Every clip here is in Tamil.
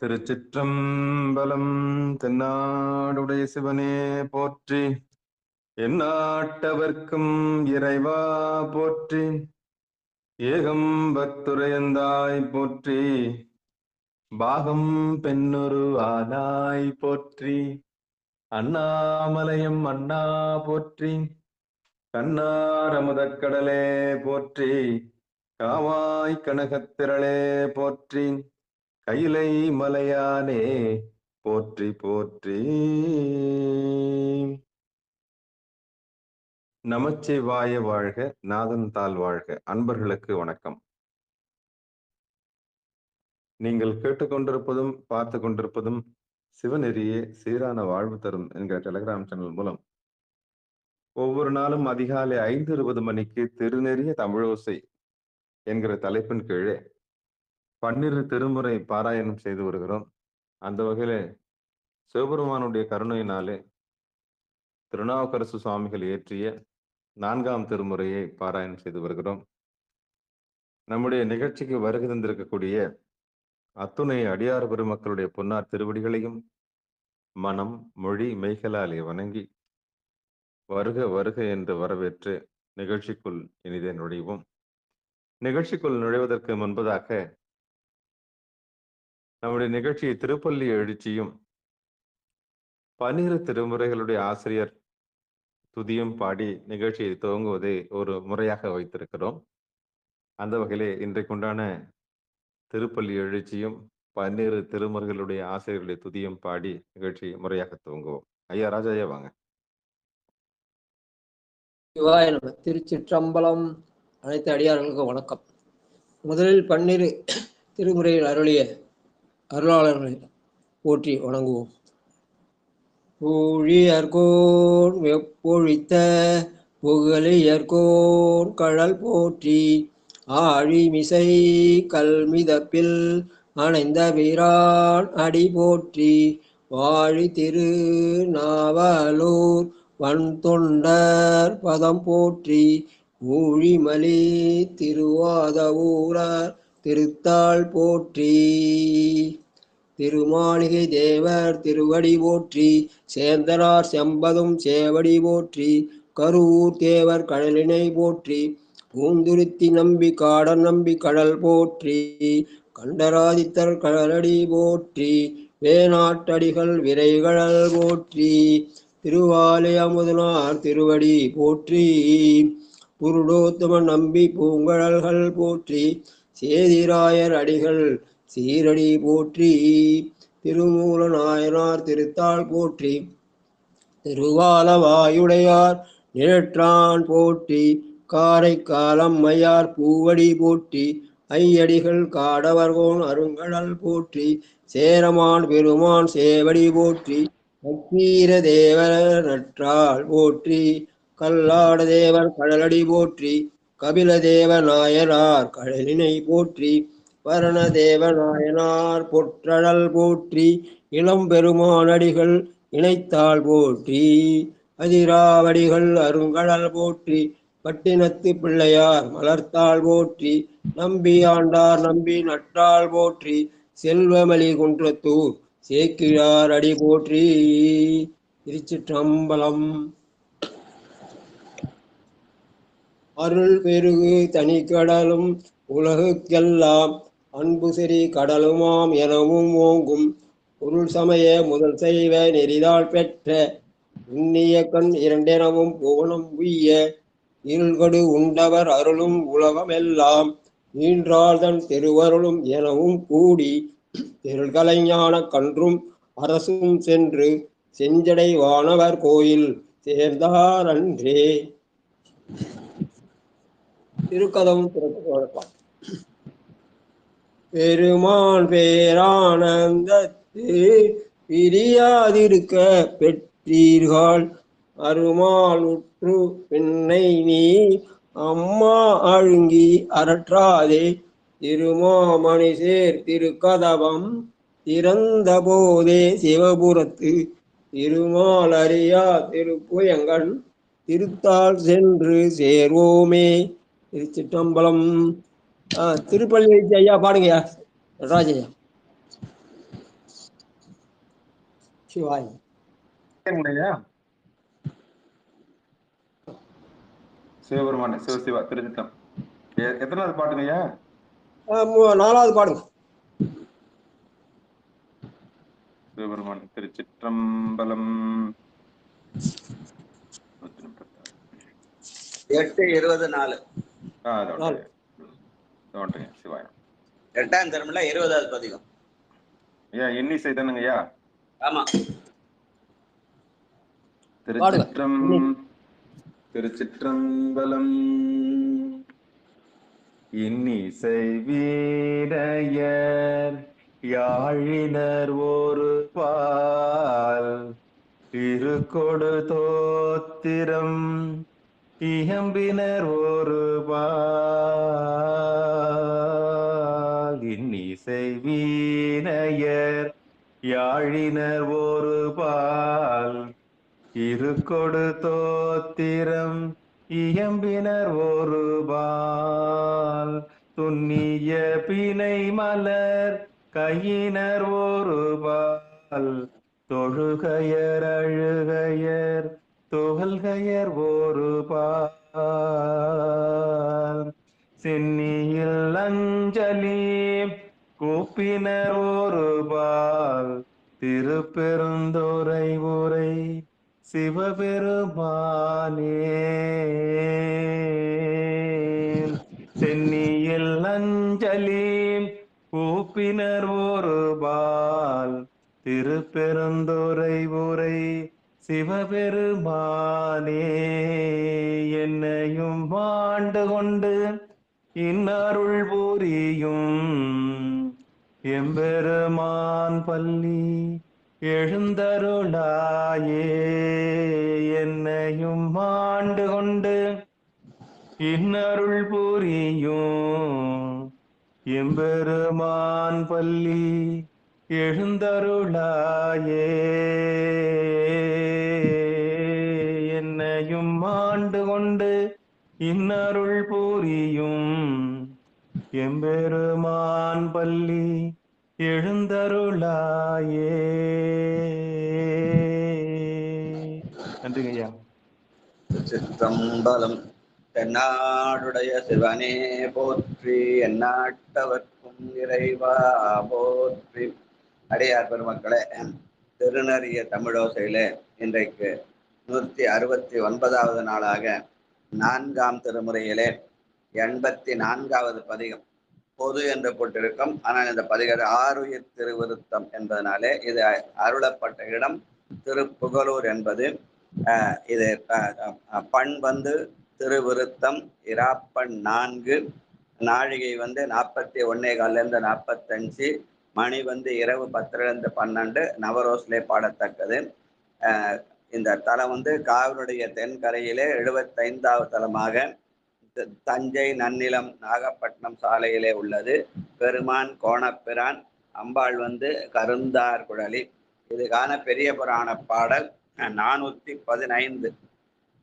திருச்சிற்றம்பலம். தென்னாடுடைய சிவனே போற்றி, எந்நாட்டவர்க்கும் இறைவா போற்றி, ஏகம்பத்துரையந்தாய் போற்றி, பாகம் பெண்ணொரு ஆனாய் போற்றி, அண்ணாமலையம் அண்ணா போற்றி, கண்ணாரமுதக்கடலே போற்றி, காவாய் கனகத்திரளே போற்றி, கைலை மலையானே போற்றி போற்றி. நமச்சிவாய வாழ்க, நாதன் தாள் வாழ்க. அன்பர்களுக்கு வணக்கம். நீங்கள் கேட்டுக்கொண்டிருப்பதும் பார்த்து கொண்டிருப்பதும் சிவநெறியே சீரான வாழ்வு தரும் என்கிற டெலிகிராம் சேனல் மூலம் ஒவ்வொரு நாளும் அதிகாலை 5:20 மணிக்கு திருநெறிய தமிழோசை என்கிற தலைப்பின் கீழே 12 திருமுறை பாராயணம் செய்து வருகிறோம். அந்த வகையில சிவபெருமானுடைய கருணையினாலே திருநாவுக்கரசு சுவாமிகள் இயற்றிய 4ஆம் திருமுறையை பாராயணம் செய்து வருகிறோம். நம்முடைய நிகழ்ச்சிக்கு வருகை தந்திருக்கக்கூடிய அத்துணை அடியார் பெருமக்களுடைய பொன்னார் திருவடிகளையும் மனம் மொழி மெய்களாலே வணங்கி வருக வருக என்று வரவேற்று நிகழ்ச்சிக்குள் இனிதே நுழைவோம். நிகழ்ச்சிக்குள் நுழைவதற்கு முன்பதாக நம்முடைய நிகழ்ச்சியை திருப்பள்ளி எழுச்சியும் 12 திருமுறைகளுடைய ஆசிரியர் துதியும் பாடி நிகழ்ச்சியை துவங்குவதை ஒரு முறையாக வைத்திருக்கிறோம். அந்த வகையிலே இன்றைக்குண்டான திருப்பள்ளி எழுச்சியும் 12 திருமுறைகளுடைய ஆசிரியர்களுடைய துதியும் பாடி நிகழ்ச்சியை முறையாக துவங்குவோம். ஐயா ராஜா வாங்க. சிவாய நம. திருச்சிற்றம்பலம். அனைத்து அடியார்களுக்கும் வணக்கம். முதலில் 12 திருமுறையில் அருளிய அருளாளர்களை போற்றி வணங்குவோம். ஊழியர்கோன் வெப்பொழித்த புகழியர்கோன் கழல் போற்றி, ஆழிமிசை கல்மிதப்பில் அணைந்த வீரான் அடி போற்றி, வாழி திரு நாவலூர் வன் தொண்டர் பதம் போற்றி, ஊழிமலி திருவாத ஊரார் திருத்தாள் போற்றி, திருமாளிகை தேவர் திருவடி போற்றி, சேந்தனார் செம்பதும் சேவடி போற்றி, கரூர் தேவர் கடலினை போற்றி, பூந்துருத்தி நம்பி காடன் நம்பி கடல் போற்றி, கண்டராதித்தர் கடலடி போற்றி, வேணாட்டடிகள் விரைகடல் போற்றி, திருவாலை அமுதனார் திருவடி போற்றி, புருடோத்தமன் நம்பி பூங்கழல்கள் போற்றி, சேதிராயர் அடிகள் சீரடி போற்றி, திருமூல நாயனார் திருத்தாள் போற்றி, திருவாலவாயுடையார் நிழற்றான் போற்றி, காரைக்காலம் மையார் பூவடி போற்றி, ஐயடிகள் காடவர்கோன் அருங்கடல் போற்றி, சேரமான் பெருமான் சேவடி போற்றி, நக்கீர தேவர் நற்றாள் போற்றி, கல்லாட தேவர் கடலடி போற்றி, கபில தேவ நாயனார் கடலினை போற்றி, வரணதேவ நாயனார் பொற்றழல் போற்றி, இளம்பெருமானடிகள் இணைத்தாள் போற்றி, அதிராவடிகள் அருங்கடல் போற்றி, பட்டினத்து பிள்ளையார் மலர்த்தாள் போற்றி, நம்பி ஆண்டார் நம்பி நட்டாள் போற்றி, செல்வமலி குன்றத்தூர் சேக்கிழார் அடி போற்றி. திருச்சிற்றம்பலம். அருள் பெருகு தனிக்கடலும் உலகுக்கெல்லாம் அன்பு செறி கடலுமாம் எனவும் ஓங்கும், பொருள் சமய முதல் செய்வ நெறிதாள் பெற்ற உன்னிய கண் இரண்டெனவும் புவனம் உய்ய, இருள்கடு உண்டவர் அருளும் உலகமெல்லாம் ஈன்றாள்தன் திருவருளும் எனவும் கூடி, திருள்கலைஞான கன்றும் அரசும் சென்று செஞ்சடை வானவர் கோயில் சேர்ந்தார் அன்றே. திருக்கதவும் திறப்பு வழக்கம். பெருமான் பேரானந்தத்து பிரியாதிருக்க பெற்றீர்கள், அருமால் உற்று பின்னை நீ அம்மா அழுங்கி அரற்றாதே, திருமாமணி சேர் திருக்கதவம் திறந்த போதே சிவபுரத்து திருமால் அறியா திருப்புயங்கன் திருத்தாள் சென்று சேர்வோமே. திருச்சிற்றம்பலம். திருப்பள்ளி ஐயா பாடுங்கய்யா ராஜையா. சிவாய். ஐயா சிவபெருமான் சிவசிவா திருச்சிட்டம். எத்தனாவது பாட்டுங்க ஐயா? 4வது பாடுங்க. சிவபெருமான் திருச்சிற்றம்பலம். 8:24. சிவாயம். 8ஆம் திருமுறை 20வது பதிகம். ஐயா இன்னிசை தானுங்க ஐயா? ஆமா. திருச்சிற்றம்பலம். இன்னிசை வீரையர் யாழினர் ஒரு பால் திருக்கொடு தோத்திரம் இயம்பினர் ஒரு பால். இன்னிசை வீரையர் யாழினர் ஒரு பால் இருக்கொடு தோத்திரம் இயம்பினர் ஒரு பால். துண்ணிய பிணை மலர் கையினர் ஒரு பால் தொழுகையர் அழுகையர் துகள்கையர் ஒரு பால். சென்னியில் அஞ்சலி கூப்பினர் ஒரு பால் திருப்பெருந்துறை உரை சிவபெருமானே. சென்னியில் அஞ்சலி கூப்பினர் ஒரு பால் திருப்பெருந்துறை உரை சிவபெருமானே. என்னையும் ஆண்டு கொண்டு இன்னருள் புரியும் எம்பெருமான் பள்ளி எழுந்தருளாயே. என்னையும் ஆண்டு கொண்டு இன்னருள் புரியும் எம்பெருமான் பள்ளி எழுந்தருளாயே. என்னையும் ஆண்டு கொண்டு இன்னருள் புரியும் எம்பெருமான் பள்ளி எழுந்தருளாயே. நன்றிங்க ஐயா. சிற்றம்பலம். தென்னாடுடைய சிவனே போற்றி, எந்நாட்டவர்க்கும் இறைவா போற்றி. அடியார் பெருமக்களே, திருநறிய தமிழோசையிலே இன்றைக்கு 169வது நாளாக 4ஆம் திருமுறையிலே 84வது பதிகம் பொது என்று போட்டிருக்கும். ஆனால் இந்த பதிகம் ஆருயிர் திருவிருத்தம் என்பதனாலே இது அருளப்பட்ட இடம் திருப்புகலூர் என்பது. இது பண் வந்து திருவிருத்தம், இராப்பண் 4, நாழிகை வந்து 41:15 45, மணி வந்து இரவு 10:12 நவரோஸ்லே பாடத்தக்கது. இந்த தலம் வந்து காவிரியுடைய தென்கரையிலே 75வது தலமாக தஞ்சை நன்னிலம் நாகப்பட்டினம் சாலையிலே உள்ளது. பெருமான் கோணப்பிரான், அம்பாள் வந்து கருந்தார் குழலி. இதுக்கான பெரிய புராண பாடல் 415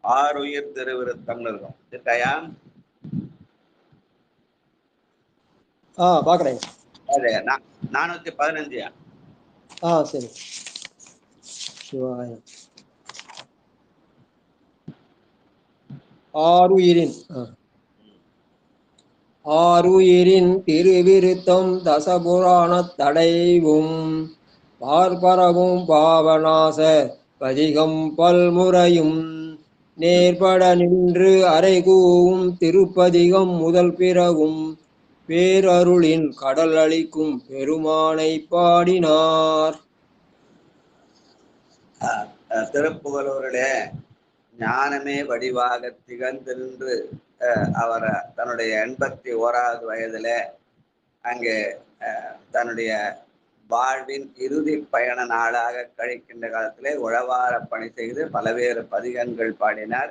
ஆருயிர் திருவிருத்தம்னு இருக்கும். இருக்காயா? பாக்குறேன். அது 415. சரி. சிவாயம். ஆருயிரின் திருவிருத்தம் தசபுராணத் தடைவும் பார்பரவும் பாவநாச பதிகம் பல்முறையும் நேர்பட நின்று அறைகூவும் திருப்பதிகம் முதல் பிறகும் பேரருளின் கடல் அளிக்கும் பெருமானை பாடினார். திருப்புகலூரிலே ஞானமே வடிவாக திகழ்ந்து அவர் தன்னுடைய 81வது வயதில் அங்கே தன்னுடைய வாழ்வின் இறுதி பயண நாளாக கழிக்கின்ற காலத்திலே உழவார பணி செய்து பல்வேறு பதிகங்கள் பாடினார்.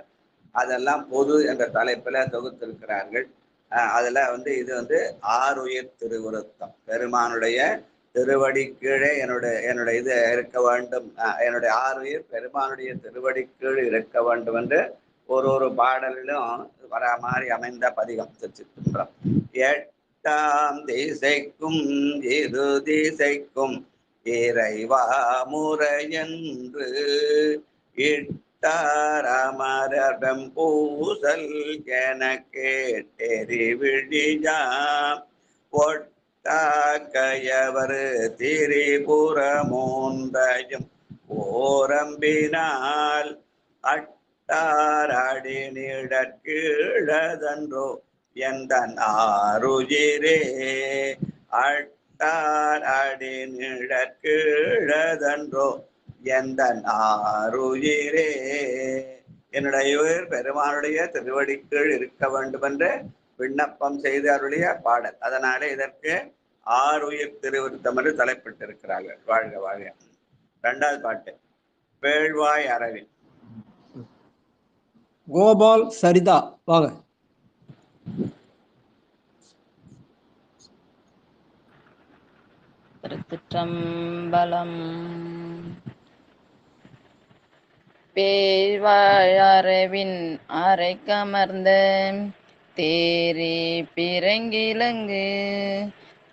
அதெல்லாம் பொது என்ற தலைப்பில் தொகுத்திருக்கிறார்கள். அதில் வந்து இது வந்து ஆருயிர் திருவிருத்தம். பெருமானுடைய திருவடி கீழே என்னுடைய இது இருக்க வேண்டும், என்னுடைய ஆருயிர் பெருமானுடைய திருவடி கீழ் இருக்க வேண்டும் என்று ஒரு பாடலிலும் வர மாதிரி அமைந்த பதிகம் திருச்சிற்றம்பலம். 8ஆம் திசைக்கும் இரு திசைக்கும் இறைவா முறையென்று இட்டாரமரம் பூசல் என கேட்டெறி விழியாம் ஒட்டாக்கையவர் திரிபுரமூன்றையும் ஓரம்பினால் அட்டாரடி நிழற்கீழதன்றோ எந்த ஆருயிரே அட்டாரடி நிழற்கீழதன்றோ எந்த ஆருயிரே. என்னுடைய உயிர் பெருமானுடைய திருவடிக்கீழ் இருக்க வேண்டும் என்று விண்ணப்பம் செய்து அருளிய பாடல். அதனால இதற்கு ஆருயிர் திருவிருத்தம் என்று தலைப்பிட்டிருக்கிறார்கள். வாழ்க வாழ்க. இரண்டாவது பாட்டு பேழ்வாய் அரவின். கோபால் சரிதா வாங்க. திருச்சிற்றம்பலம். பேழ்வாழவின் அரைக்கமர்ந்த தேரே பிறங்கிலங்கு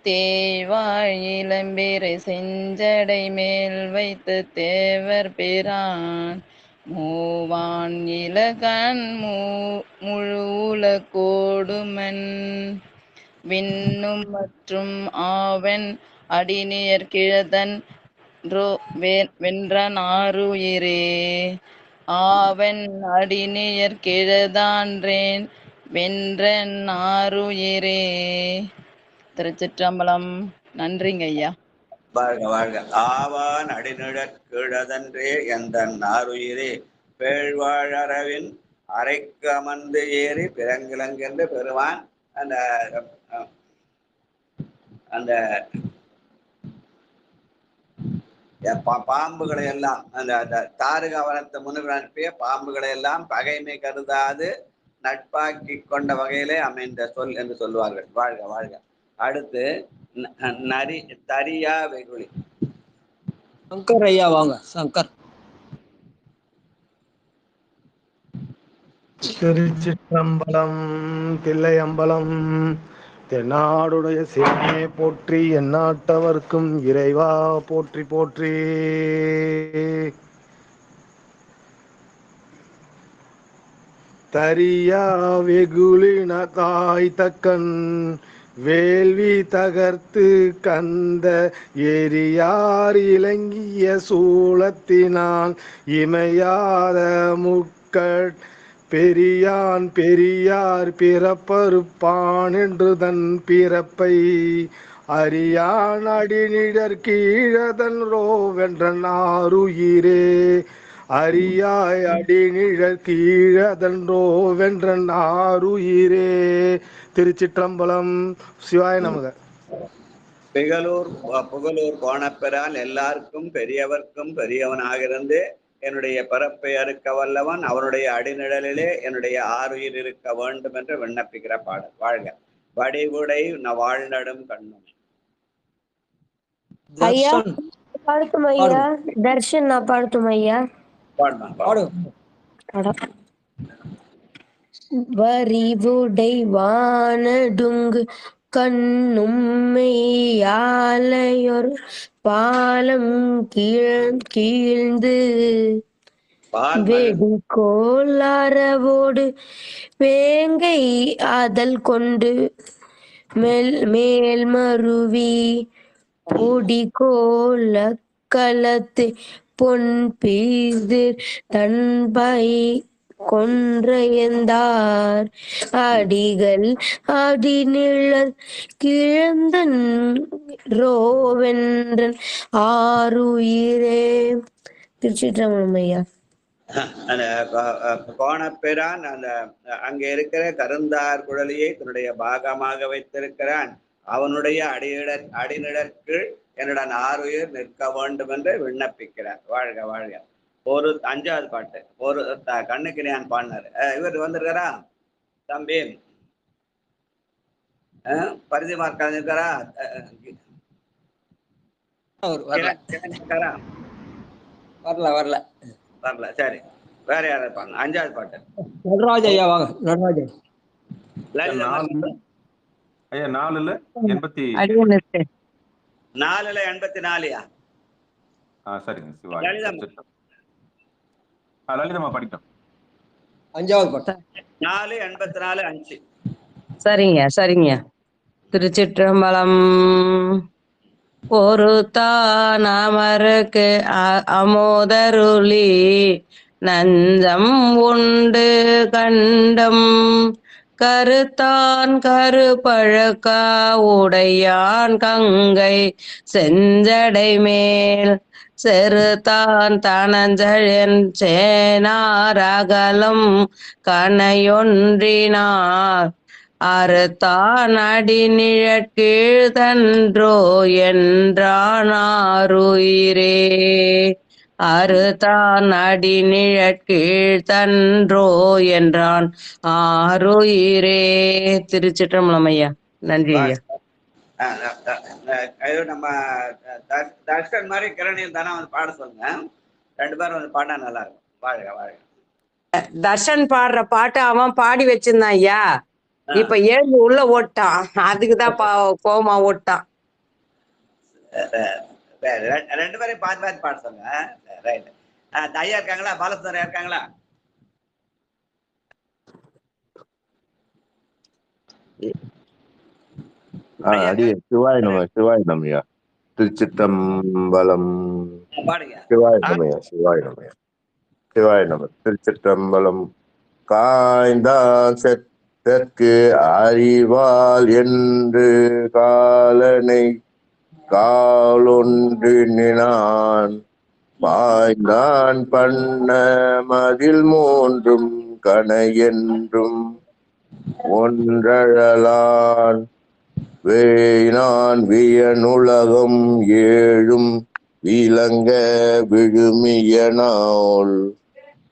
தேவாழ் இளம்பிறை செஞ்சடை மேல் வைத்து தேவர் பிரான் மூவான் இலகன் முழுல கோடுமன் விண்ணும் மற்றும் ஆவன் அடிநியர் கிழதன் வென்றன் ஆருயிரே ஆவன் அடிநியர் கிழதான்றேன் வென்றன் ஆருயிரே. திருச்சிற்றம்பலம். நன்றிங்க ஐயா. வாழ்க வாழ்க. ஆவான் அடிநிழற் கிழதன்றே எந்த ஆருயிரே பேழ்வாழரவின் அரைக்கு அமர்ந்து ஏறி பிறங்கிலங்கென்று பெறுவான். அந்த அந்த பாம்புகளை எல்லாம் அந்த தாருகவனத்தை முன்னுக்கு அனுப்பிய பாம்புகளை எல்லாம் பகைமை கருதாது நட்பாக்கி கொண்ட வகையிலே அமைந்த சொல் என்று சொல்லுவார்கள். வாழ்க வாழ்க. அடுத்து தரியா வெகுளி. சங்கர் ஐயா வாங்க. சங்கர். திருச்சிற்றம்பலம். தில்லையம்பலம். தென்னாடுடைய சிவனே போற்றி, எந்நாட்டவர்க்கும் இறைவா போற்றி போற்றி. தரியா வெகுளின தாய் தக்கன் வேள்வி தகர்த்து கந்த எரியார் இலங்கிய சூளத்தினால் இமையாத முக்கட் பெரியான் பெரியார் பிறப்பறுப்பான் என்று தன் பிறப்பை அறியான் அடிநிழற் கீழதன்றோ வென்றன் ஆருயிரே அரியாய் அடிநிழற் கீழதன்றோ வென்றன் ஆருயிரே. திருச்சிற்றம்பலம். சிவாய நமக. புகழூர் கோணப்பெறான் எல்லாருக்கும் பெரியவர்க்கும் பெரியவனாக இருந்து என்னுடைய பிறப்பை அறுக்க வல்லவன் அவனுடைய அடிநிழலிலே என்னுடைய ஆருயிர் இருக்க வேண்டும் என்று விண்ணப்பிக்கிற பாடல். வாழ்க. வடிவுடை வாழ்நடும் கண்ணும். தர்ஷன் நான் பாடட்டும் ஐயா. வரிவுடை வானடுங்கு கண்ணும் மெய்யாலையொரு பாலம் கீழ்ந்து வெடிகோளாரவோடு வேங்கை அதல் கொண்டு மேல் மருவி பொடிகோல களத்து பொன் பீதிர் தன்பை கொன்றையந்தார் அடிகள் அடிநிழற் கிழந்தன் ரோவென்றன் ஆருயிரே. திருச்சிற்றம்பலம் ஐயா. அந்த கோணப்பெறான் அந்த அங்கே இருக்கிற கருந்தார் குழலியை தன்னுடைய பாகமாக வைத்திருக்கிறான். அவனுடைய அடிநிழற்கு என்னுடன் ஆருயிர் நிற்க வேண்டும் என்று விண்ணப்பிக்கிறார். வாழ்க வாழ்க. ஒரு அஞ்சாவது பாட்டு ஒரு கண்ணுக்கு நான் பாடினாரு. இவர் வந்திருக்காரா தம்பி? பரிதிமார் கலைஞருக்காரா? வரல வரல வரல. சரி, வேற யாராவது பாருங்க. அஞ்சாவது பாட்டு நடராஜ் ஐயா வாங்க. நடராஜ் ஐயா 4ல 84. 4ல 84யா? சரிங்க. சிவாய் லலிதம் லலிதம்மா படிக்கும். 5வது பாட்டு. 4:84 சரிங்க சரிங்க. திருச்சிற்றம்பலம். பொறுத்தான் அமருக்கு அமுதருளி நஞ்சம் உண்டு கண்டம் கருத்தான் கருப்பழக்கா உடையான் கங்கை செஞ்சடை மேல் செருத்தான் தனஞ்செயன் சேனார் அகலம் கனையொன்றினார் அறுத்தான் அடி நிழற்கீழ் தன்றோ என்றான் ஆருயிரே. அறுத்தான் அடி நிழற்கீழ் தன்றோ என்றான் ஆருயிரே. திருச்சிற்றம்பலம் ஐயா. நன்றி ஐயா. நம்ம தர்ஷன் மாதிரி கிரணியில் தானே வந்து பாட சொல்லுங்க. 2 பேரும் வந்து பாடினா நல்லா இருக்கும். வாழ்க வாழ்க. தர்ஷன் பாடுற பாட்டு அவன் பாடி வச்சிருந்தான் ஐயா. இப்ப ஏழு உள்ள ஓட்டான். அதுக்குதான் கோமா ஓட்டான். 2 பேரையும் பார்த்து பாட சொல்லுங்க. ரைட். ஐயா இருக்காங்களா? பாலசுந்தரம் இருக்காங்களா? சிவாய் நமயா. திருச்சிற்றம்பலம். பாடுங்க. சிவாய் நம. திருச்சிற்றம்பலம். காய்ந்தான் செற்கு அறிவால் என்று காலனை காலொன்றினான் பாய்ந்தான் பண்ண மதில் மூன்றும் கணையென்றும் ஒன்றழலான் வேயினான் வியனுலகம் ஏழும் விளங்க விழுமியனாள்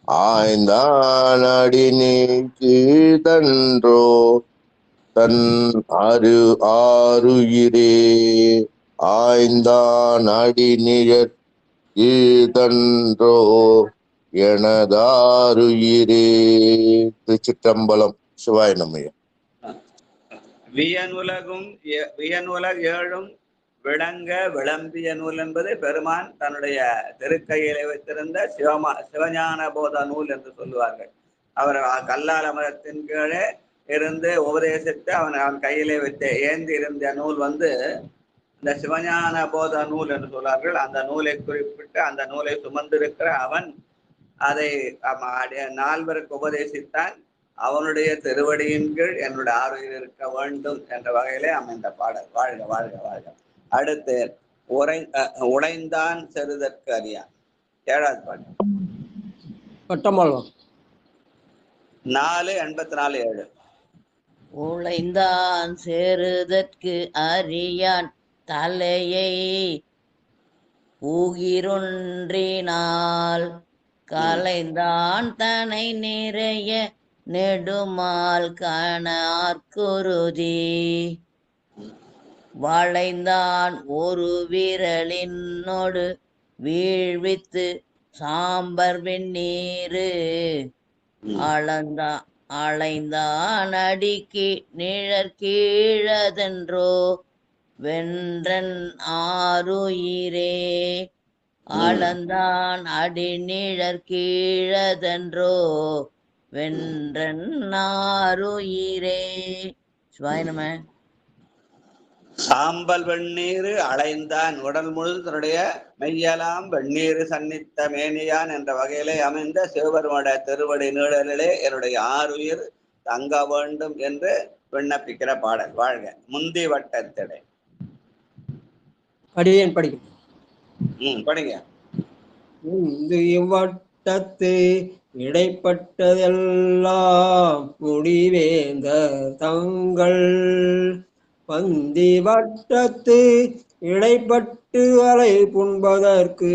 ஆய்ந்தான் அடி நீக்கு தன்றோ தன் ஆருயிரே. ஆய்ந்தான் அடி நிழற்கு தன்றோ எனதாருயிரே. திருச்சிற்றம்பலம். சிவாய நமய. வியனுலக ஏழும் விளங்க விளம்பிய நூல் என்பது பெருமான் தன்னுடைய திருக்கையிலே வைத்திருந்த சிவஞான போத நூல் என்று சொல்லுவார்கள். அவர் கல்லால் அமரத்தின் கீழே இருந்து உபதேசித்து அவன் கையிலே வைத்து ஏந்தி இருந்த நூல் வந்து இந்த சிவஞான போத நூல் என்று சொல்வார்கள். அந்த நூலை குறிப்பிட்டு அந்த நூலை சுமந்திருக்கிற அவன் அதை 4 உபதேசித்தான். அவனுடைய திருவடியின் கீழ் என்னுடைய ஆறுயிர் இருக்க வேண்டும் என்ற வகையிலே அமைந்த பாடல். வாழ்க வாழ்க வாழ்க. அடுத்து உடைந்தான் செருதற்கு அறியான். 7வது பாட்டு. பட்டமாழ்வான். 4:84-7. உழைந்தான் செருதற்கு அறியான் தலையை ஊகிரொன்றினால் கலைந்தான் தனை நிறைய நெடுமால் கணார்குருதி வளைந்தான் ஒரு விரலினோடு வீழ்வித்து சாம்பர் வெந்நீரு அளைந்தான் அடிக்கு நிழற்கீழதென்றோ வென்றன் ஆருயிரே. அளந்தான் அடி நிழற்கீழதென்றோ வென்றன் ஆருயிரே. சிவாய நம. சாம்பல் வெந்நீர் அலைந்தான் உடல் முழுது தன்னுடைய மெய்யலாம் வெந்நீர் சன்னித்த மேனியான் என்ற வகையிலே அமைந்த சிவபெருமானுடைய திருவடி நீழலிலே என்னுடைய ஆருயிர் தங்க வேண்டும் என்று விண்ணப்பிக்கிற பாடல். வாழ்க. முந்தி வட்டத்திடை. அடியேன் படிக்கும். படிங்க. முந்தி வட்டத்து இடைப்பட்டதெல்லாம் முடிவேந்த தங்கள் பந்தி வட்டத்து இடைப்பட்டு அலை புண்பதற்கு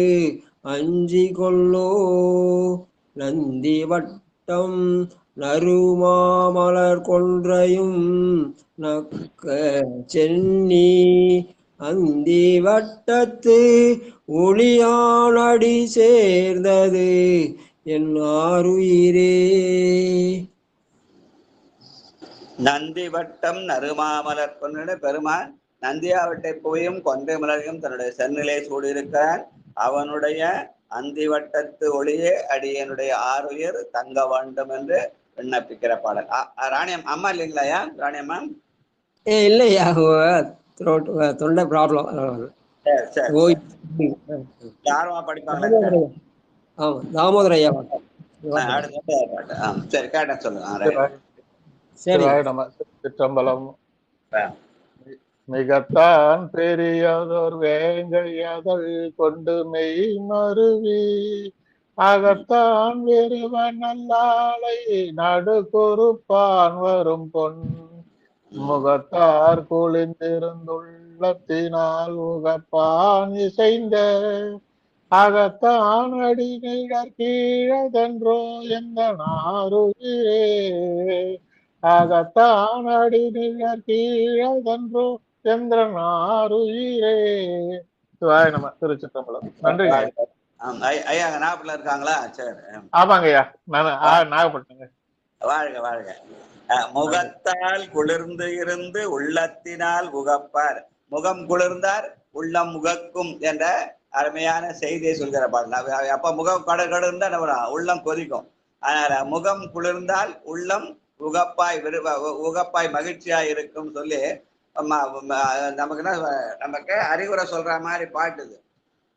அஞ்சி கொள்ளோ நந்தி வட்டம் நறுமாமலர் கொன்றையும் நக்க சென்னி அந்தி வட்டத்து ஒளியானடி சேர்ந்தது என் ஆருயிரே. நந்தி வட்டம் நறுமாமலர் கொன்றை பெருமான் நந்தியாவட்டை பூவையும் கொன்றை மலரையும் தன்னுடைய சென்னிலே சூடியிருக்கிறான். அவனுடைய அந்தி வட்டத்து ஒளியே அடியனுடைய ஆறுயிர் தங்க வேண்டும் என்று விண்ணப்பிக்கிற பாடல். ராணியம் அம்மா இல்லைங்களாயா? ராணியம்மா இல்லையா, தொண்டை ப்ராப்ளம். யாருமா படிப்பாங்களா? ஆமா, தாமோதர ஐயா. சரி, கேட்ட சொல்லுங்க. சிற்றம்பலம். மிகத்தான் பெரியதோர் வேங்கையதழ் கொண்டு மெய் மருவி அகத்தான் வெறுவன் நல்லாலை நடு பொறுப்பான் வரும் பொன் முகத்தார் குளிர்ந்திருந்துள்ளத்தினால் உகப்பான் இசைந்த அகத்தான் அடி நிழற் கீழதென்றோ எந்த நாருயிரே அகத்தான் அடி நிழற் கீழதென்றோ எந்திரனாருயிரே. சிவாய நம. திருச்சிற்றம்பலம். நன்றி ஐயா. நாகப்பட்டினம் இருக்காங்களா? சரி, ஆமாங்க ஐயா, நான் நாகப்பட்டினங்க. வாழ்க வாழ்க. முகத்தால் குளிர்ந்து இருந்து உள்ளத்தினால் உகப்பார். முகம் குளிர்ந்தார் உள்ளம் முகக்கும் என்ற அருமையான செய்தியை சொல்கிற பாடல். அப்ப முகம் கடற்கடன்னு தான் உள்ளம் கொதிக்கும். அதனால முகம் குளிர்ந்தால் உள்ளம் உகப்பாய் மகிழ்ச்சியா இருக்கும் சொல்லி நமக்கு அறிவுரை சொல்ற மாதிரி பாட்டுது.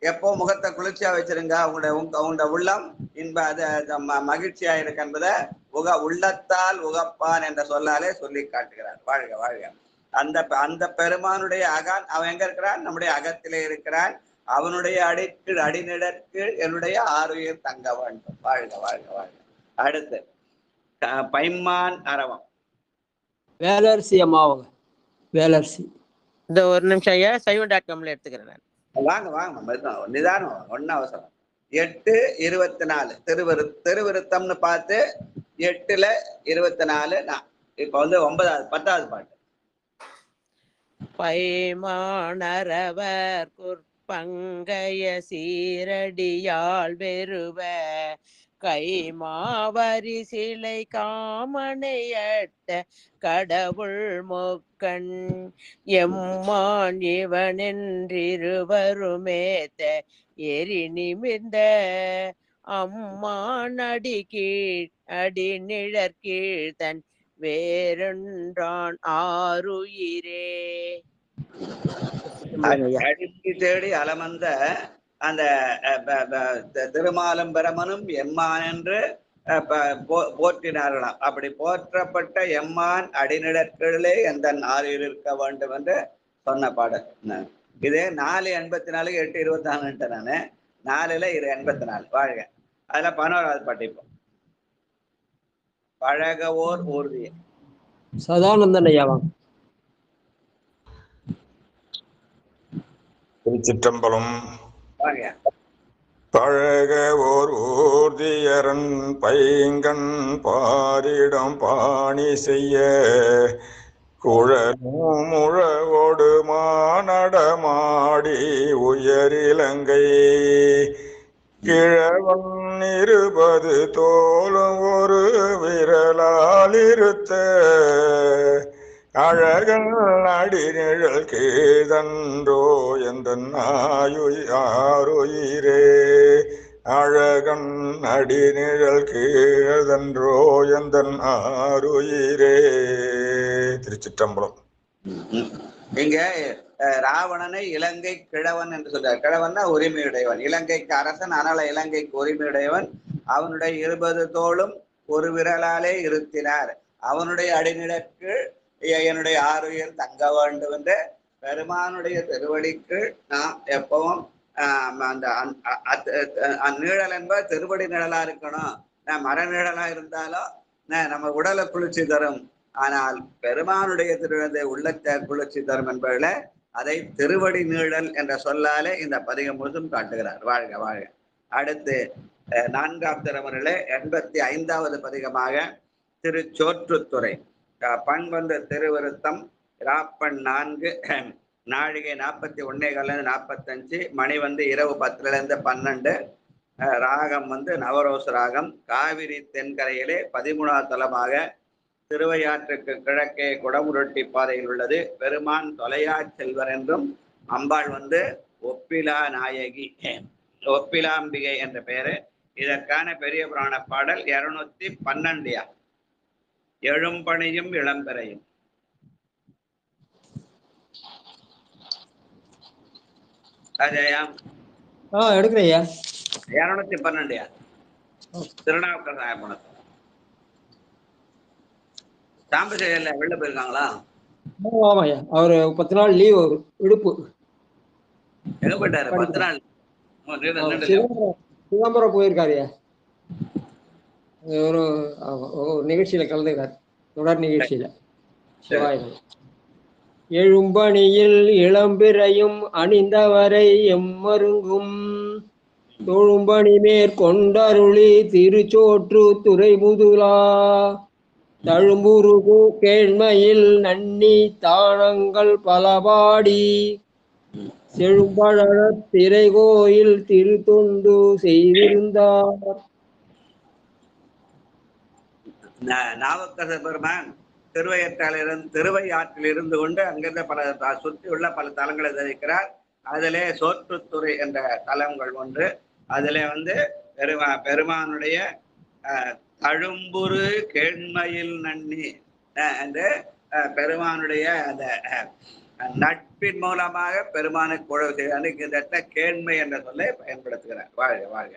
எப்போ முகத்தை குளிர்ச்சியா வச்சிருங்க, உங்களோட உள்ளம் மகிழ்ச்சியா இருக்கு என்பதை உள்ளத்தால் உகப்பான் என்ற சொல்லாலே சொல்லி காட்டுகிறார். வாழ்க வாழ்க. அந்த பெருமானுடைய அவன் எங்க இருக்கிறான்? நம்முடைய அகத்திலே இருக்கிறான். அவனுடைய அடிநிழற்கு என்னுடைய ஆறுயிர் தங்க வேண்டும். வாழ்க வாழ்க வாழ்க. அடுத்து பைம்மான் அரவம். வேலரசி அம்மாவங்க. வேலரசி. இந்த ஒரு நிமிஷம் ஐயா, சைவ.comல எடுத்துக்கிறேன். வாங்க வாங்க, நிதானம், ஒன்னும் அவசரம். 8:24 திருவிருத்தம்னு பார்த்து 8:24. நான் இப்ப 10வது பாட்டு. பைமானரவர் குற்பங்கைய சீரடியால் வெறுவ கைமாவரி சிலை காமனையட்ட கடவுள் மொக்கண் எம்மான் இவனென்றிருவருமேத்த எரி நிமிர்ந்த அம்மான் அடி நிழற்கீழ் தன் வேறொன்றான் ஆறுயிரே. அடித்து தேடி அலமந்த அந்த திருமாலம்பரமனும் எம்மான் என்று போற்றினார்களாம். அப்படி போற்றப்பட்ட எம்மான் அடிநிழற்களே எந்த ஆறுயிர் இருக்க வேண்டும் என்று சொன்ன பாடல். இதே 4:84 8:24 நானு 4:84. வாழ்க. அதுல 11வது பாட்டிப்போம். பழகவோர் ஊர்தி. சதானந்தன் ஐயாவா. திருச்சிற்றம்பலம். வாங்க. பழக ஓர் ஊர்தியரன் பைங்கண் பாரிடம் பாணி செய்ய குழலும் முழவோடு மானடமாடி உயரிலங்கை கிழவன் 20 தோலும் ஒரு விரலால் இருத்த அழகன் அடிநிழல் கீழ்தன்றோ எந்த ஆறுயிரே அழகன் அடிநிழல் கீழ்தன்றோ எந்த ஆறுயிரே. திருச்சிற்றம்பலம். இங்க ராவணனை இலங்கை கிழவன் என்று சொல்றார். கிழவன்னா உரிமையுடையவன், இலங்கைக்கு அரசன், அதனால இலங்கைக்கு உரிமையுடையவன். அவனுடைய 20 தோளும் ஒரு விரலாலே இருத்தினார். அவனுடைய அடிநிழற்கு என்னுடைய ஆறுயிர் தங்க வேண்டும் என்று பெருமானுடைய திருவடிக்கு நாம் எப்பவும் அந்த நிழல் என்பது திருவடி நிழலா இருக்கணும். மர நிழலா இருந்தாலும் நம்ம உடலை குளிர்ச்சி தரும். ஆனால் பெருமானுடைய திருவிழத்தை உள்ளத்தை குளிர்ச்சி தரும் என்பதில் அதை திருவடி நீழல் என்ற சொல்லாலே இந்த பதிகம் முழுதும் காட்டுகிறார். வாழ்க வாழ்க. அடுத்து 4ஆம் திருமுறையிலே 85வது பதிகமாக திருச்சோற்றுத்துறை. பண் வந்து திருவிருத்தம், ராப்பண் 4, நாழிகை 41:45 45, மணி வந்து இரவு 10 12, ராகம் வந்து நவரோச ராகம். காவிரி தென்கரையிலே 13வது தலமாக திருவையாற்றுக்கு கிழக்கே குடமுருட்டி பாதையில் உள்ளது. பெருமான் தொலையா செல்வர் என்றும் அம்பாள் வந்து ஒப்பிலா நாயகி. ஒப்பிலாம்பிகை என்ற பெயரு. இதற்கான பெரிய புராண பாடல் 212. எழும்பணியும் இளம்பெறையும். அஜயாம் எடுக்கிறேன் ஐயா. 212 திருநாவுக்கரசர் ஆயப்பணம். சாம்பசேரியில் வெளில போயிருக்காங்களா? ஆமா ஐயா, அவரு 10 நாள் லீவ், ஒரு விடுப்பு. எங்க போயிட்டாரு? 10 நாள் சிதம்பரம் போயிருக்காரு ஐயா. ஒரு நிகழ்ச்சியில கலந்துக்காரு, தொடர் நிகழ்ச்சியில. சிவாயம். எழும்பணியில் இளம்பிறையும் அணிந்தவரை எம்மருங்கும் தொழும்பணி மேற்கொண்டருளி திருச்சோற்று துறைமுதுலா தழும்புருகு கேழ்மையில் நன்னி தானங்கள் பலபாடி செழும்பழ திரைகோயில் திருத்தொண்டு செய்திருந்தார். நாவுக்கரசர் பெருமான் திருவையாற்றில் இருந்து கொண்டு அங்கிருந்த பல சுற்றியுள்ள பல தலங்களை தரிக்கிறார். அதிலே சோற்றுத்துறை என்ற தலங்கள் ஒன்று. அதிலே பெருமானுடைய தழும்புரு கேண்மையில் நன்னி என்று பெருமானுடைய அந்த நட்பின் மூலமாக பெருமானுக்கு உழவு செய்ய அன்னைக்கு இந்த இடத்துல கேண்மை என்ற சொல்லை பயன்படுத்துகிறார். வாழ்க வாழ்க.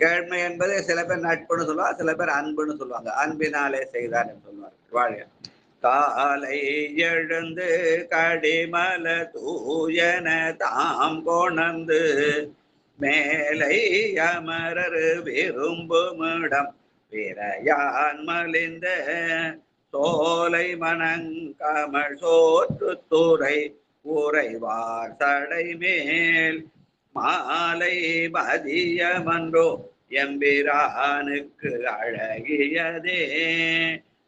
கேண்மை என்பது சில பேர் நட்புன்னு சொல்லுவாங்க, சில பேர் அன்புன்னு சொல்லுவாங்க. அன்பினாலே செய்தார் என்று சொல்லுவார். வாழ்க. காலை எழுந்து கடிமல தூயன தாம் கொணர்ந்து மேலை அமரர் விரும்புமிடம் விரையான் மலிந்த சோலை மணங்கமழ் சோற்றுத்துறை உறைவார் சடை மேல் மாலை மதியமன்றோ எம்பிரானுக்கு அழகியதே.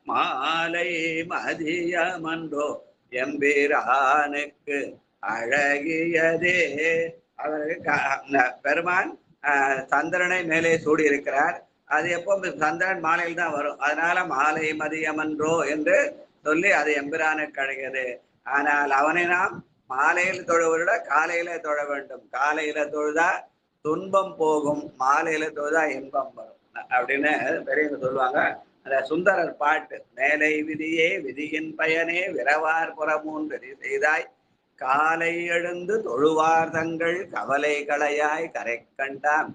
மாலை மதியமன்றோ எம்பிரானுக்கு அழகியதே. அவருக்கு பெருமான் சந்திரனை மேலே சூடி இருக்கிறார். அது எப்போ சந்திரன் மாலையில் தான் வரும். அதனால மாலை மதியமன்றோ என்று சொல்லி அது எம்பிரானுக்கு அழகியது. ஆனால் அவனை நாம் மாலையில் தொழுவதை காலையில தொழ வேண்டும். காலையில தொழுதா துன்பம் போகும், மாலையில தொழுதா இன்பம் வரும் அப்படின்னு பெரியவங்க சொல்லுவாங்க. அந்த சுந்தரர் பாட்டு, மேலை விதியே விதியின் பயனே விரவார் புறமூன்று செய்தாய் காலை எழுந்து தொழுவார் தங்கள் கவலை களையாய் கரை கண்டான்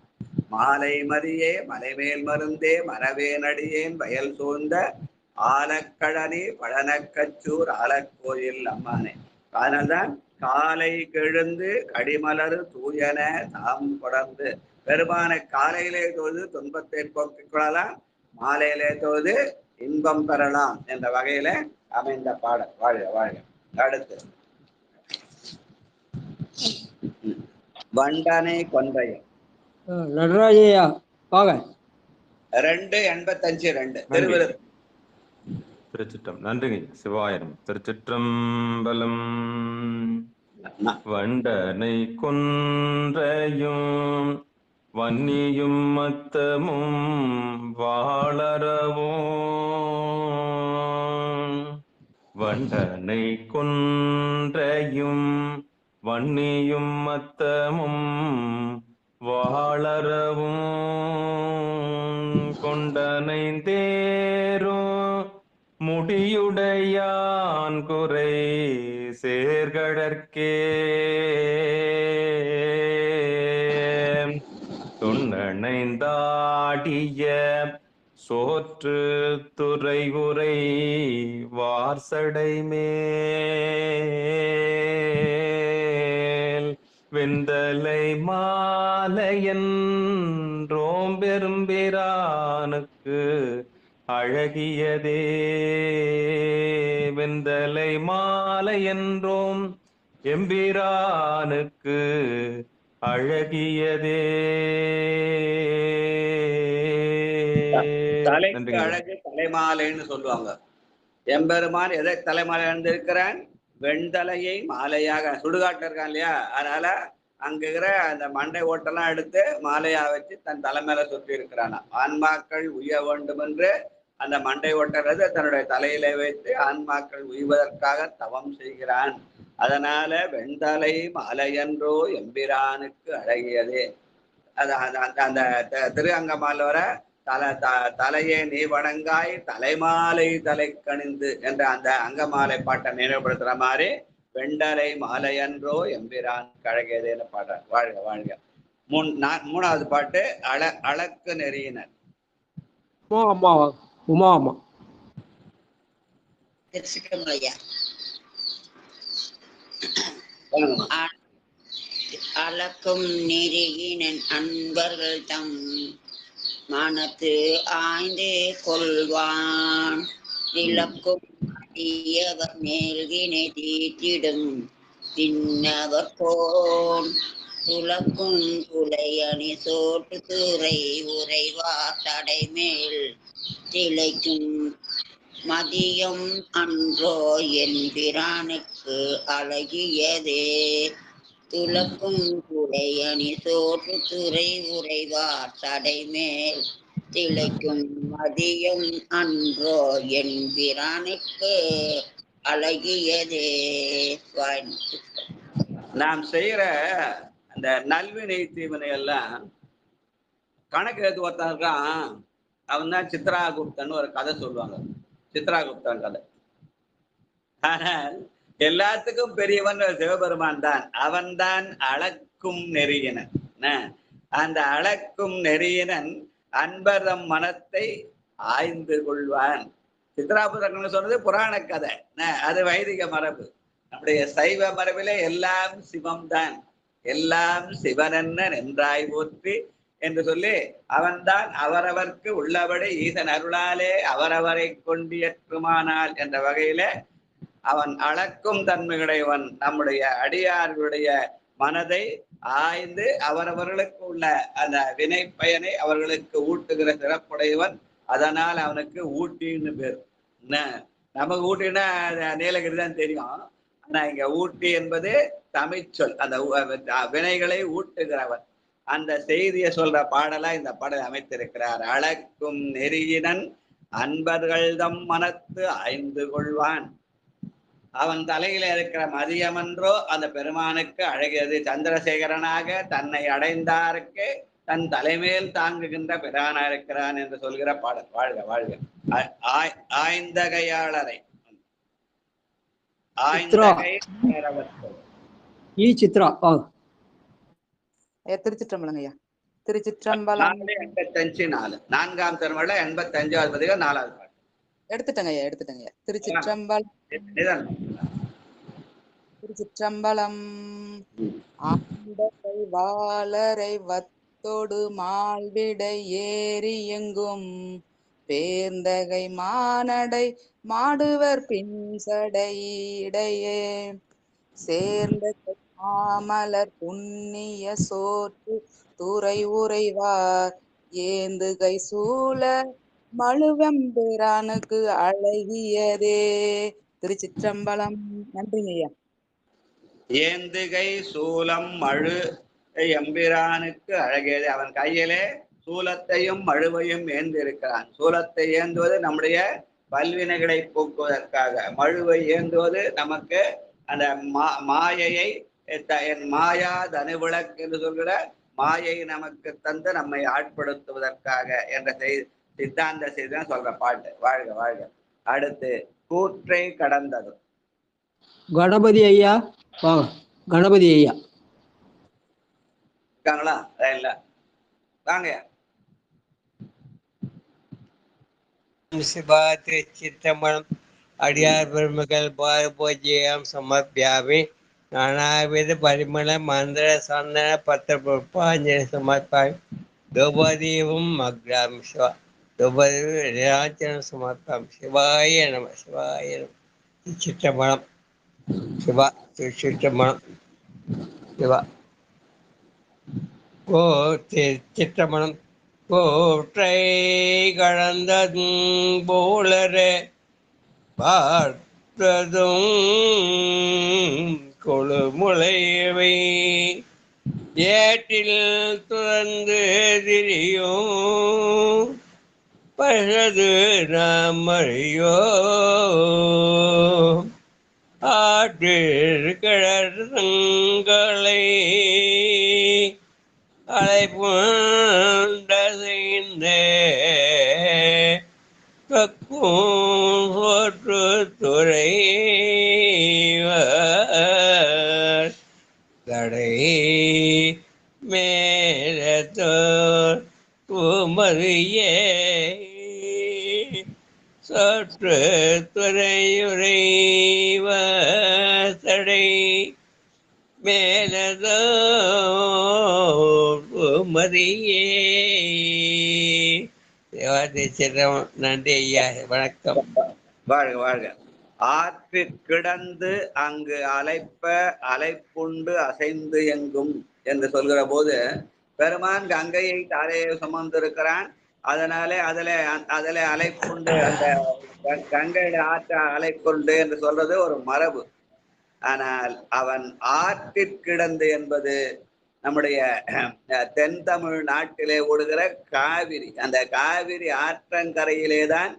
மாலை மதியே மலைமேல் மருந்தே மரவே நடியேன் வயல் சூழ்ந்த ஆலக்கழனி பழனக்கச்சூர் ஆலக்கோயில் அம்மானே. அதனால்தான் காலை கெழுந்து கடிமலர் தூயன தாம் கொடர்ந்து பெருமான காலையிலே தொழுது துன்பத்தை போக்கிக் கொள்ளலாம், மாலையிலே தொழுது இன்பம் பெறலாம் என்ற வகையில அமைந்த பாடல். வாழ்க வாழ்க. அடுத்து வண்டனை கொன்றையும் நடராஜையா வாங்க. 285 திருவிழா. திருச்சிற்றம். நன்றிங்க. சிவாயிரம். திருச்சிற்றம்பலம். வண்டனை கொன்றையும் வன்னியும் மத்தமும் வாழறவும். வண்டனை கொன்றையும் வன்னியும் மத்தமும் வாழறவும் கொண்டனைந்தேரும் முடியுடையான் குறை சேர்கடற்கே தொன்னணைந்தாடிய சோற்று துறை உரை வார்சடை மேல் வெந்தலை மாலையன்றோம் பெரும்பிரானுக்கு அழகியதே. வெந்தலை மாலையன்றோம் எம்பிரானுக்கு அழகியதே. தலைக்கு அழகு தலைமாலைன்னு சொல்லுவாங்க. எம்பெருமான் எதை தலைமாலை அணிந்திருக்கிறான்? வெண்தலையை மாலையாக. சுடுகாட்டில் இருக்கான் இல்லையா, அதனால அங்குகிற அந்த மண்டை ஓட்டெல்லாம் எடுத்து மாலையா வச்சு தன் தலைமையில சுற்றி இருக்கிறான். ஆன்மாக்கள் உய்ய வேண்டும் என்று அந்த மண்டை ஓட்டுறது தன்னுடைய தலையில வைத்து ஆன்மாக்கள் உய்வதற்காக தவம் செய்கிறான். அதனால வெண்தலை மாலையன்றோ எம்பிரானுக்கு அழகியதே. அந்த திரு அங்கமாலோர தலையே நீ வணங்காய் தலைமாலை தலை கணிந்து என்ற அந்த அங்கமாலை பாட்டை நினைவுபடுத்துற மாதிரி வெண்டலை மாலை அன்றோ எம்பிரான் கழகேதேன்னு பாடுற. வாழ்க வாழ்க. மூணாவது பாட்டு அளக்கு நெறியினர். உமா அம்மா. அளக்கும் நெறியினன் அன்பர்கள் தம் மனத்து ஆய்ந்து கொள்வான் இலக்கும் அடியவர் மேல்கினை தீட்டிடும் பின்னவர் போன் துலக்கும் துளை அணி சோட்டு துறை உறைவார் தடைமேல் திளைக்கும் மதியம் அன்றோ என் பிரானுக்கு அழகியதே துலக்கும் துளை அணி சோற்று துறை உறைவார் தடைமேல் திளைக்கும் மதியம் அன்றோ என் பிரானுக்கு அழகியதே. நாம் செய்யற அந்த நல்வினை தீவினை எல்லாம் கணக்கு எழுத்து ஒருத்தன் இருக்கான். அவன் தான் சித்ராகுப்தன் ஒரு கதை சொல்லுவாங்க. சித்ராகுப்தன் கதை. ஆனால் எல்லாத்துக்கும் பெரியவன் சிவபெருமான் தான். அவன் தான் அளக்கும் நெறியினன். அந்த அளக்கும் நெறியினன் அன்பர்தம் மனத்தை ஆய்ந்து கொள்வான். சித்ராபுதன் சொன்னது புராண கதை, அது வைதிக மரபு. நம்முடைய சைவ மரபிலே எல்லாம் சிவம் தான். எல்லாம் சிவனென்ன நன்றாய் போற்றி என்று சொல்லி அவன்தான் அவரவர்க்கு உள்ளபடி ஈசன் அருளாலே அவரவரை கொண்டியற்றுமானால் என்ற வகையில அவன் அளக்கும் தன்மையுடையவன். நம்முடைய அடியார்களுடைய மனதை ஆய்ந்து அவரவர்களுக்கு உள்ள அந்த வினை பயனை அவர்களுக்கு ஊட்டுகிற சிறப்புடையவன். அதனால் அவனுக்கு ஊட்டின்னு பேர். நமக்கு ஊட்டின்னா நீலகிரி தான் தெரியும். ஆனா இங்க ஊட்டி என்பது தமிழ்ச்சொல். அந்த வினைகளை ஊட்டுகிறவன். அந்த செய்தியை சொல்ற பாடலா இந்த பாடலை அமைத்திருக்கிறார். அளக்கும் நெறியினன் அன்பர்கள்தம் மனத்து ஆய்ந்து கொள்வான். அவன் தலையில இருக்கிற மதியமன்றோ அந்த பெருமானுக்கு அழகியது. சந்திரசேகரனாக தன்னை அடைந்தாருக்கு தன் தலைமேல் தாங்குகின்ற பிரானா இருக்கிறான் என்று சொல்கிற பாடல். வாழ்க வாழ்க. ஆய்ந்தகையாளரை திருச்சிற்றம்பலம் ஐயா. திருச்சிற்றம்பலம். 85 நான்காம் திருமலை 85வது பதிகம் 4வது பாட்டு. எடுத்துட்டேங்க ஐயா. திருச்சிற்றம்பலம். திருச்சிற்றம்பலம். ஆண்டகை வாளரை வத்தோடு மால்விடை ஏறி எங்கும் பேர்ந்தகை மானடை மாடுவர் பின் சடையிடையே சேர்ந்த மாமலர் புண்ணிய சோற்று துறை உறைவார் ஏந்துகை சூழ மழுவெம்பிரானுக்கு அழகியதே. திருச்சிற்றம்பலம். நன்றிங்க ஐயா. ஏந்துகை சூலம் மழு எம்பிரானுக்கு அழகியது. அவன் கையிலே சூலத்தையும் மழுவையும் ஏந்து இருக்கிறான். சூலத்தை ஏந்துவது நம்முடைய பல்வினைகளை போக்குவதற்காக, மழுவை ஏந்துவது நமக்கு அந்த மாயையை மாயா தனுவிளக்கு என்று சொல்கிற மாயை நமக்கு தந்து நம்மை ஆட்படுத்துவதற்காக என்ற சித்தாந்த செய்தி சொல்ற பாட்டு. வாழ்க வாழ்க. அடுத்து கூற்றை கடந்தது. கணபதி ஐயா. கணபதி ஐயா இருக்காங்களா? இல்ல வாங்க. சிவா திருச்சிற்றம்பலம். அடியார் பெருமக்கள் பாரபோஜியம் சமர்ப்பியாமி. நானாவித பரிமள மந்திர சந்தன பத்திர புஷ்பாஞ்சலி சமர்ப்பாமி. துபதீபம் அக்ராமி சிவா. துபதீபம் நிராஞ்சனம் சமர்ப்பாமி. சிவாய நம. சிவாய நம. திருச்சிற்றம்பலம். சிவா. திருச்சிற்றம்பலம். சிவா. ஓ திருச்சிற்றம்பலம். கோற்றை கடந்ததும் போலரே பார்த்ததும் கொழுமுளைவை ஏற்றில் துறந்து திரியும் பழது நாமறியோ ஆற்றில் கிழங்களை அழைப்புண்ட கக்கும் போற்று துறைவர் தடை மேலத்தோர் குமரியே சற்று துறையுறைவ தடை மேலதோர் குமரியே. தேவாதி சிறம். நன்றி ஐயா, வணக்கம். வாழ்க வாழ்க. ஆற்று கிடந்து அங்கு அலைப்புண்டு அசைந்து எங்கும் என்று சொல்கிற போது பெருமான் கங்கையை தாரையை சுமந்திருக்கிறான். அதனாலே அதிலே அலைப்புண்டு, அந்த கங்கையில ஆற்ற அலைப்புண்டு என்று சொல்றது ஒரு மரபு. ஆனால் அவன் ஆற்றிற்கிடந்து என்பது நம்முடைய தென் தமிழ் நாட்டிலே ஓடுகிற காவிரி, அந்த காவிரி ஆற்றங்கரையிலே தான்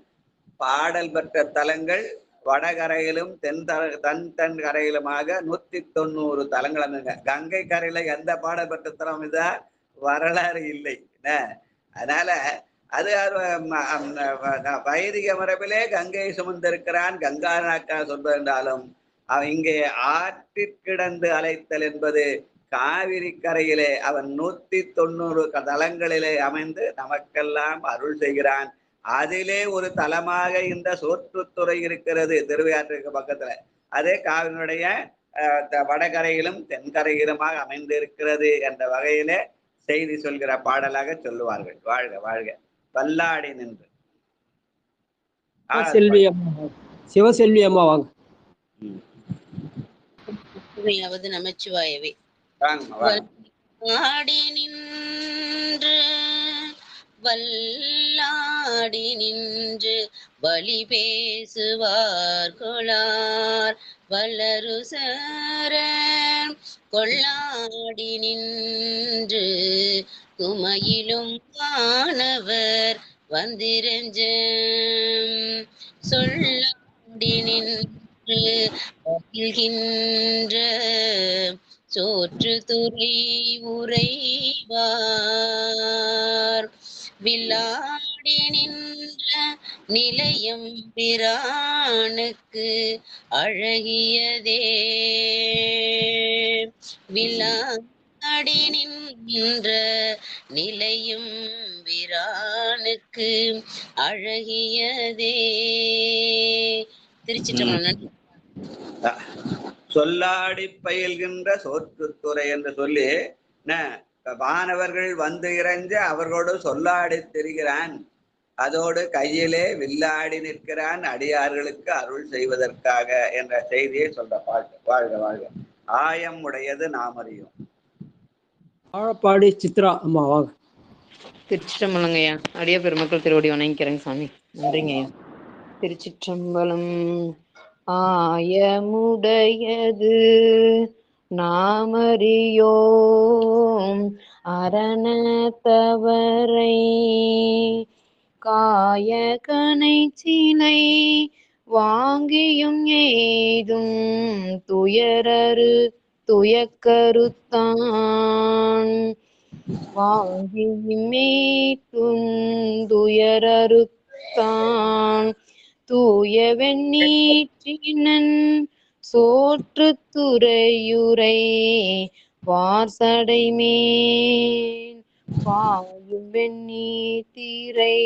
பாடல் பெற்ற தலங்கள் வடகரையிலும் தென் கரையிலுமாக 190 தலங்கள் அமைங்க. கங்கை கரையில எந்த பாடல் பெற்ற தலம் இதா வரலாறு இல்லை. அதனால அது வைதிக மரபிலே கங்கையை சுமந்திருக்கிறான், கங்காநாக்கா சொல்வதென்றாலும் அவன் இங்கே ஆற்றிற்கிடந்து அலைத்தல் என்பது காவிரி கரையிலே அவன் 190 தலங்களிலே அமைந்து நமக்கெல்லாம் அருள் செய்கிறான். அதிலே ஒரு தலமாக இந்த சோற்றுத்துறை இருக்கிறது, திருவையாற்றுக்கு பக்கத்துல. அதே காவிரியுடைய வடகரையிலும் தென்கரையிலுமாக அமைந்து இருக்கிறது என்ற வகையிலே செய்தி சொல்கிற பாடலாக சொல்லுவார்கள். வாழ்க வாழ்க. பல்லாடி நின்று சிவசெல்வி அம்மா வாங்க. நமச்சிவாயவே. ஆடி நின்று வல்லாடி நின்று வழி பேசுவார் கொளார் வல்லரு சரண் கொள்ளாடி நின்று குமையிலும் வானவர் வந்திரஞ்ச சொல்லாடி நின்று பகில்கின்ற சோற்று துறை உறைவார் வில்லாடி நின்ற நிலையம் பிரானுக்கு அழகியதே. வில்லாடி நின்ற நிலையும் பிரானுக்கு அழகியதே. திருச்சிற்றம்பலம். சொல்லாடி பயில்கின்ற சோற்றுத்துறை என்று சொல்லி வானவர்கள் வந்து இறைஞ்ச அவர்களோடு சொல்லாடி திரிகிறான். அதோடு கையிலே வில்லாடி நிற்கிறான் அடியார்களுக்கு அருள் செய்வதற்காக என்ற செய்தியை சொல்ற பாட்டு. வாழ்க வாழ்க. ஆயம் உடையது நாம் அறியும். ஆழப்பாடி சித்ரா அம்மா வாங்க. திருச்சிற்றம்பலங்க ஐயா. அடிய பெருமக்கள் திருவடி வணங்கிக்கிறேங்க சாமி. நன்றிங்க ஐயா. திருச்சிற்றம்பலம். ஆயமுடையது நாமறியோம் அரணத்தவரை காயகனை சிலை வாங்கியும் எய்தும் துயக்கருத்தான் வாங்கியும் எய்தும் துயரறுத்தான் தூய வெண்ணீற்றினன் சோற்றுத்துறையுரை வார்சடைமேன் பாயும் வெண்ணீத்திரை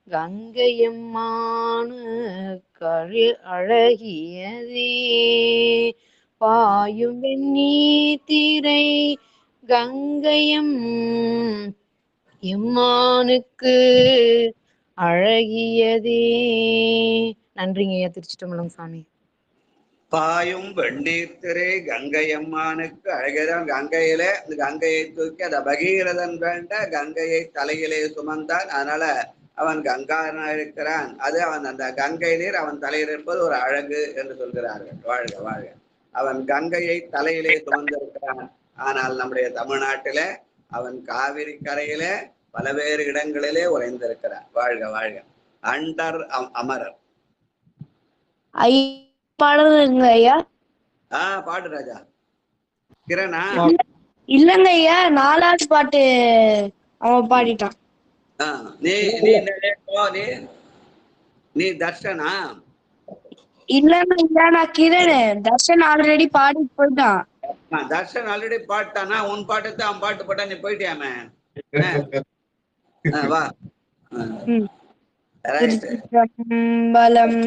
கங்கையம்மானு அழகியதே. பாயும் வெண்ணீத்திரை கங்கையம் எம்மானுக்கு அழகியதே. நன்றிங்க ஐயா. திருச்சிற்றம்பலம் சாமி. பாயும் வெண்ணீர்த்திரை கங்கையம்மானுக்கு அழகியதான். கங்கையில இந்த கங்கையை தூக்கி அந்த பகீரதன் வேண்ட கங்கையை தலையிலே சுமந்தான். அதனால அவன் கங்காரனா இருக்கிறான். அது அவன் அந்த கங்கை நீர் அவன் தலையில் இருப்பது ஒரு அழகு என்று சொல்கிறார்கள். வாழ்க வாழ்க. அவன் கங்கையை தலையிலே சுமந்திருக்கிறான். ஆனால் நம்முடைய தமிழ்நாட்டில அவன் காவிரி கரையிலே பலவேறு இடங்களிலே உறைந்திருக்கிறான். வாழ்க வாழ்க. அண்டர் அமரர். பாடுங்க ஐயா. பாடு ராஜா. கிரணா இல்லங்க ஐயா, 4வது பாட்டு அவன் பாடிட்டான். நீ நீ தர்ஷனா? இல்லங்க ஐயா, நான் கிரண். தர்ஷன் ஆல்ரெடி பாடிட்டு போயிட்டான். தர்ஷன் ஆல்ரெடி பாட்டானா? உன் பாட்டு அவன் பாட்டு போட்டா நீ போயிட்டியாமே. வா. திருச்சிற்றம்பலம்.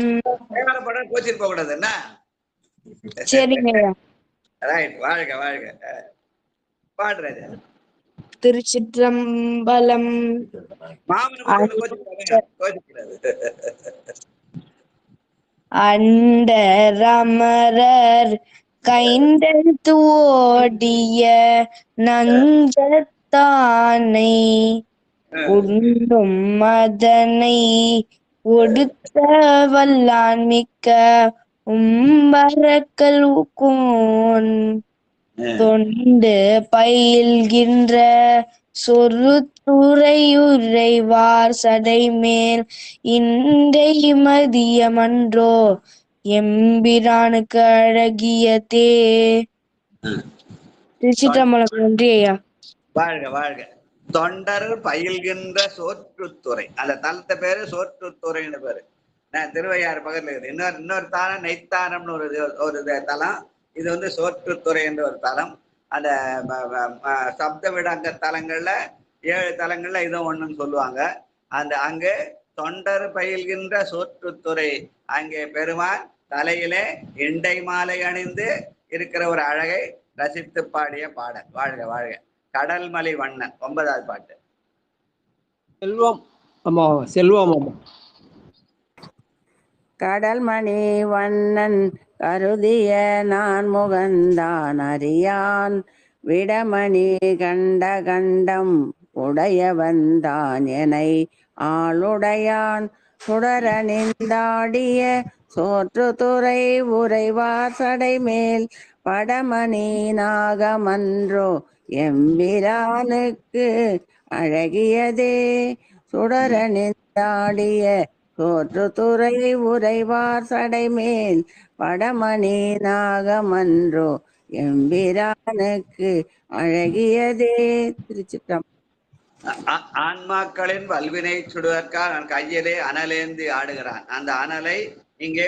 படம் கோச்சிட்டு போக கூடாது என்ன? சரிங்க ஐயா. ரைட். வாழ்க வாழ்க. பாடுறது திருச்சிற்றம்பலம். அண்டரமரர் கைந்தெழுத்து ஓடிய நஞ்சத்தானை உண்டும் மதனை ஒடுத்த வல்லான் மிக்க உம்பரக்கல் கோன் தொண்டு பயில்கின்ற சொருத்துறையுறைவார் சடைமேல் இன்றை மதியமன்றோ எம்பிரானுக்கு அழகியதே. திருச்சிற்றம்பலம். நன்றி ஐயா. வாழ்க வாழ்க. தொண்டர் பயில்கின்ற சோற்றுத்துறை, அந்த தலத்தை பேரு சோற்றுத்துறைன்னு பேரு. திருவையாறு பக்கத்துல இருக்குது. இன்னொரு தலம் நெய்த்தானம்னு ஒரு தலம். இது வந்து சோற்றுத்துறை என்ற ஒரு தலம். அந்த சப்த விடங்க தலங்கள்ல 7 தலங்கள்ல இதுவும் ஒண்ணுன்னு சொல்லுவாங்க. அங்கே தொண்டர் பயில்கின்ற சோற்றுத்துறை, அங்கே பெருமான் தலையிலே இண்டை மாலை அணிந்து இருக்கிற ஒரு அழகை ரசித்து பாடிய பாடல். வாழ்க வாழ்க. கடல்மலை வண்ணன் 9வது பாட்டு. செல்வம் ஆமா, செல்வம் ஆமா. கடல்மணி வண்ணன் கருதிய நான் முகந்தான் அறியான் விடமணி கண்ட கண்டம் உடையவந்தான் எனை ஆளுடையான் சுடரணிந்தாடிய சோற்றுத்துறை உறைவார் சடைமேல் படமணி நாகமன்றோ எம்பிரானுக்கு அழகியதே. சுடரணிந்தாடிய சோற்றுத்துறை உறைவார் சடைமேல் படமணி நாகமன்றோ எம்பிரானுக்கு அழகியதே. திருச்சிற்றம்பலம். ஆன்மாக்களின் வல்வினை சுடுவதற்காக கையிலே அனலேந்தி ஆடுகிறான். அந்த அனலை இங்கே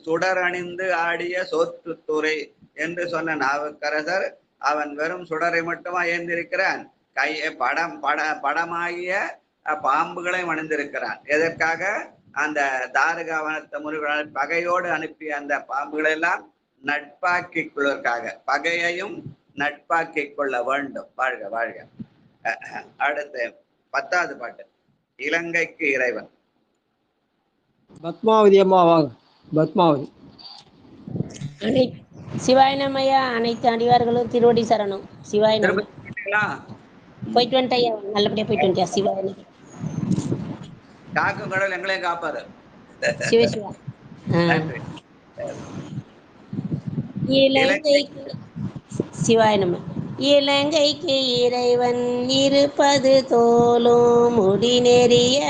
சுடரணிந்து ஆடிய சோற்றுத்துறை என்று சொன்ன நாவுக்கரசர் அவன் வெறும் சுடரை மட்டுமா ஏந்திருக்கிறான், படமாகிய பாம்புகளை அணிந்திருக்கிறான். எதற்காக? அந்த தாரகாவனத்தை முருகன் பகையோடு அனுப்பிய அந்த பாம்புகளை எல்லாம் நட்பாக்கிக் கொள்வதற்காக, பகையையும் நட்பாக்கிக் கொள்ள வேண்டும். வாழ்க வாழ்க. அடுத்து 10வது பாட்டு. இலங்கைக்கு இறைவன். பத்மாவதி அம்மா வாங்க. பத்மாவதி. சிவாயனமையா, அனைத்து அடிவார்களும் திருவடி சரணம். சிவாயனம். போயிட்டு வந்துட்டா, நல்லபடியா போயிட்டு வந்துட்டியா? சிவாயனம். காக்கும் கடவுள் எங்களையும் காப்பாரு. சிவசிவா. இலங்கைக்கு சிவாயனம். இலங்கைக்கு இறைவன் இருப்பது தோலும் முடி நெறிய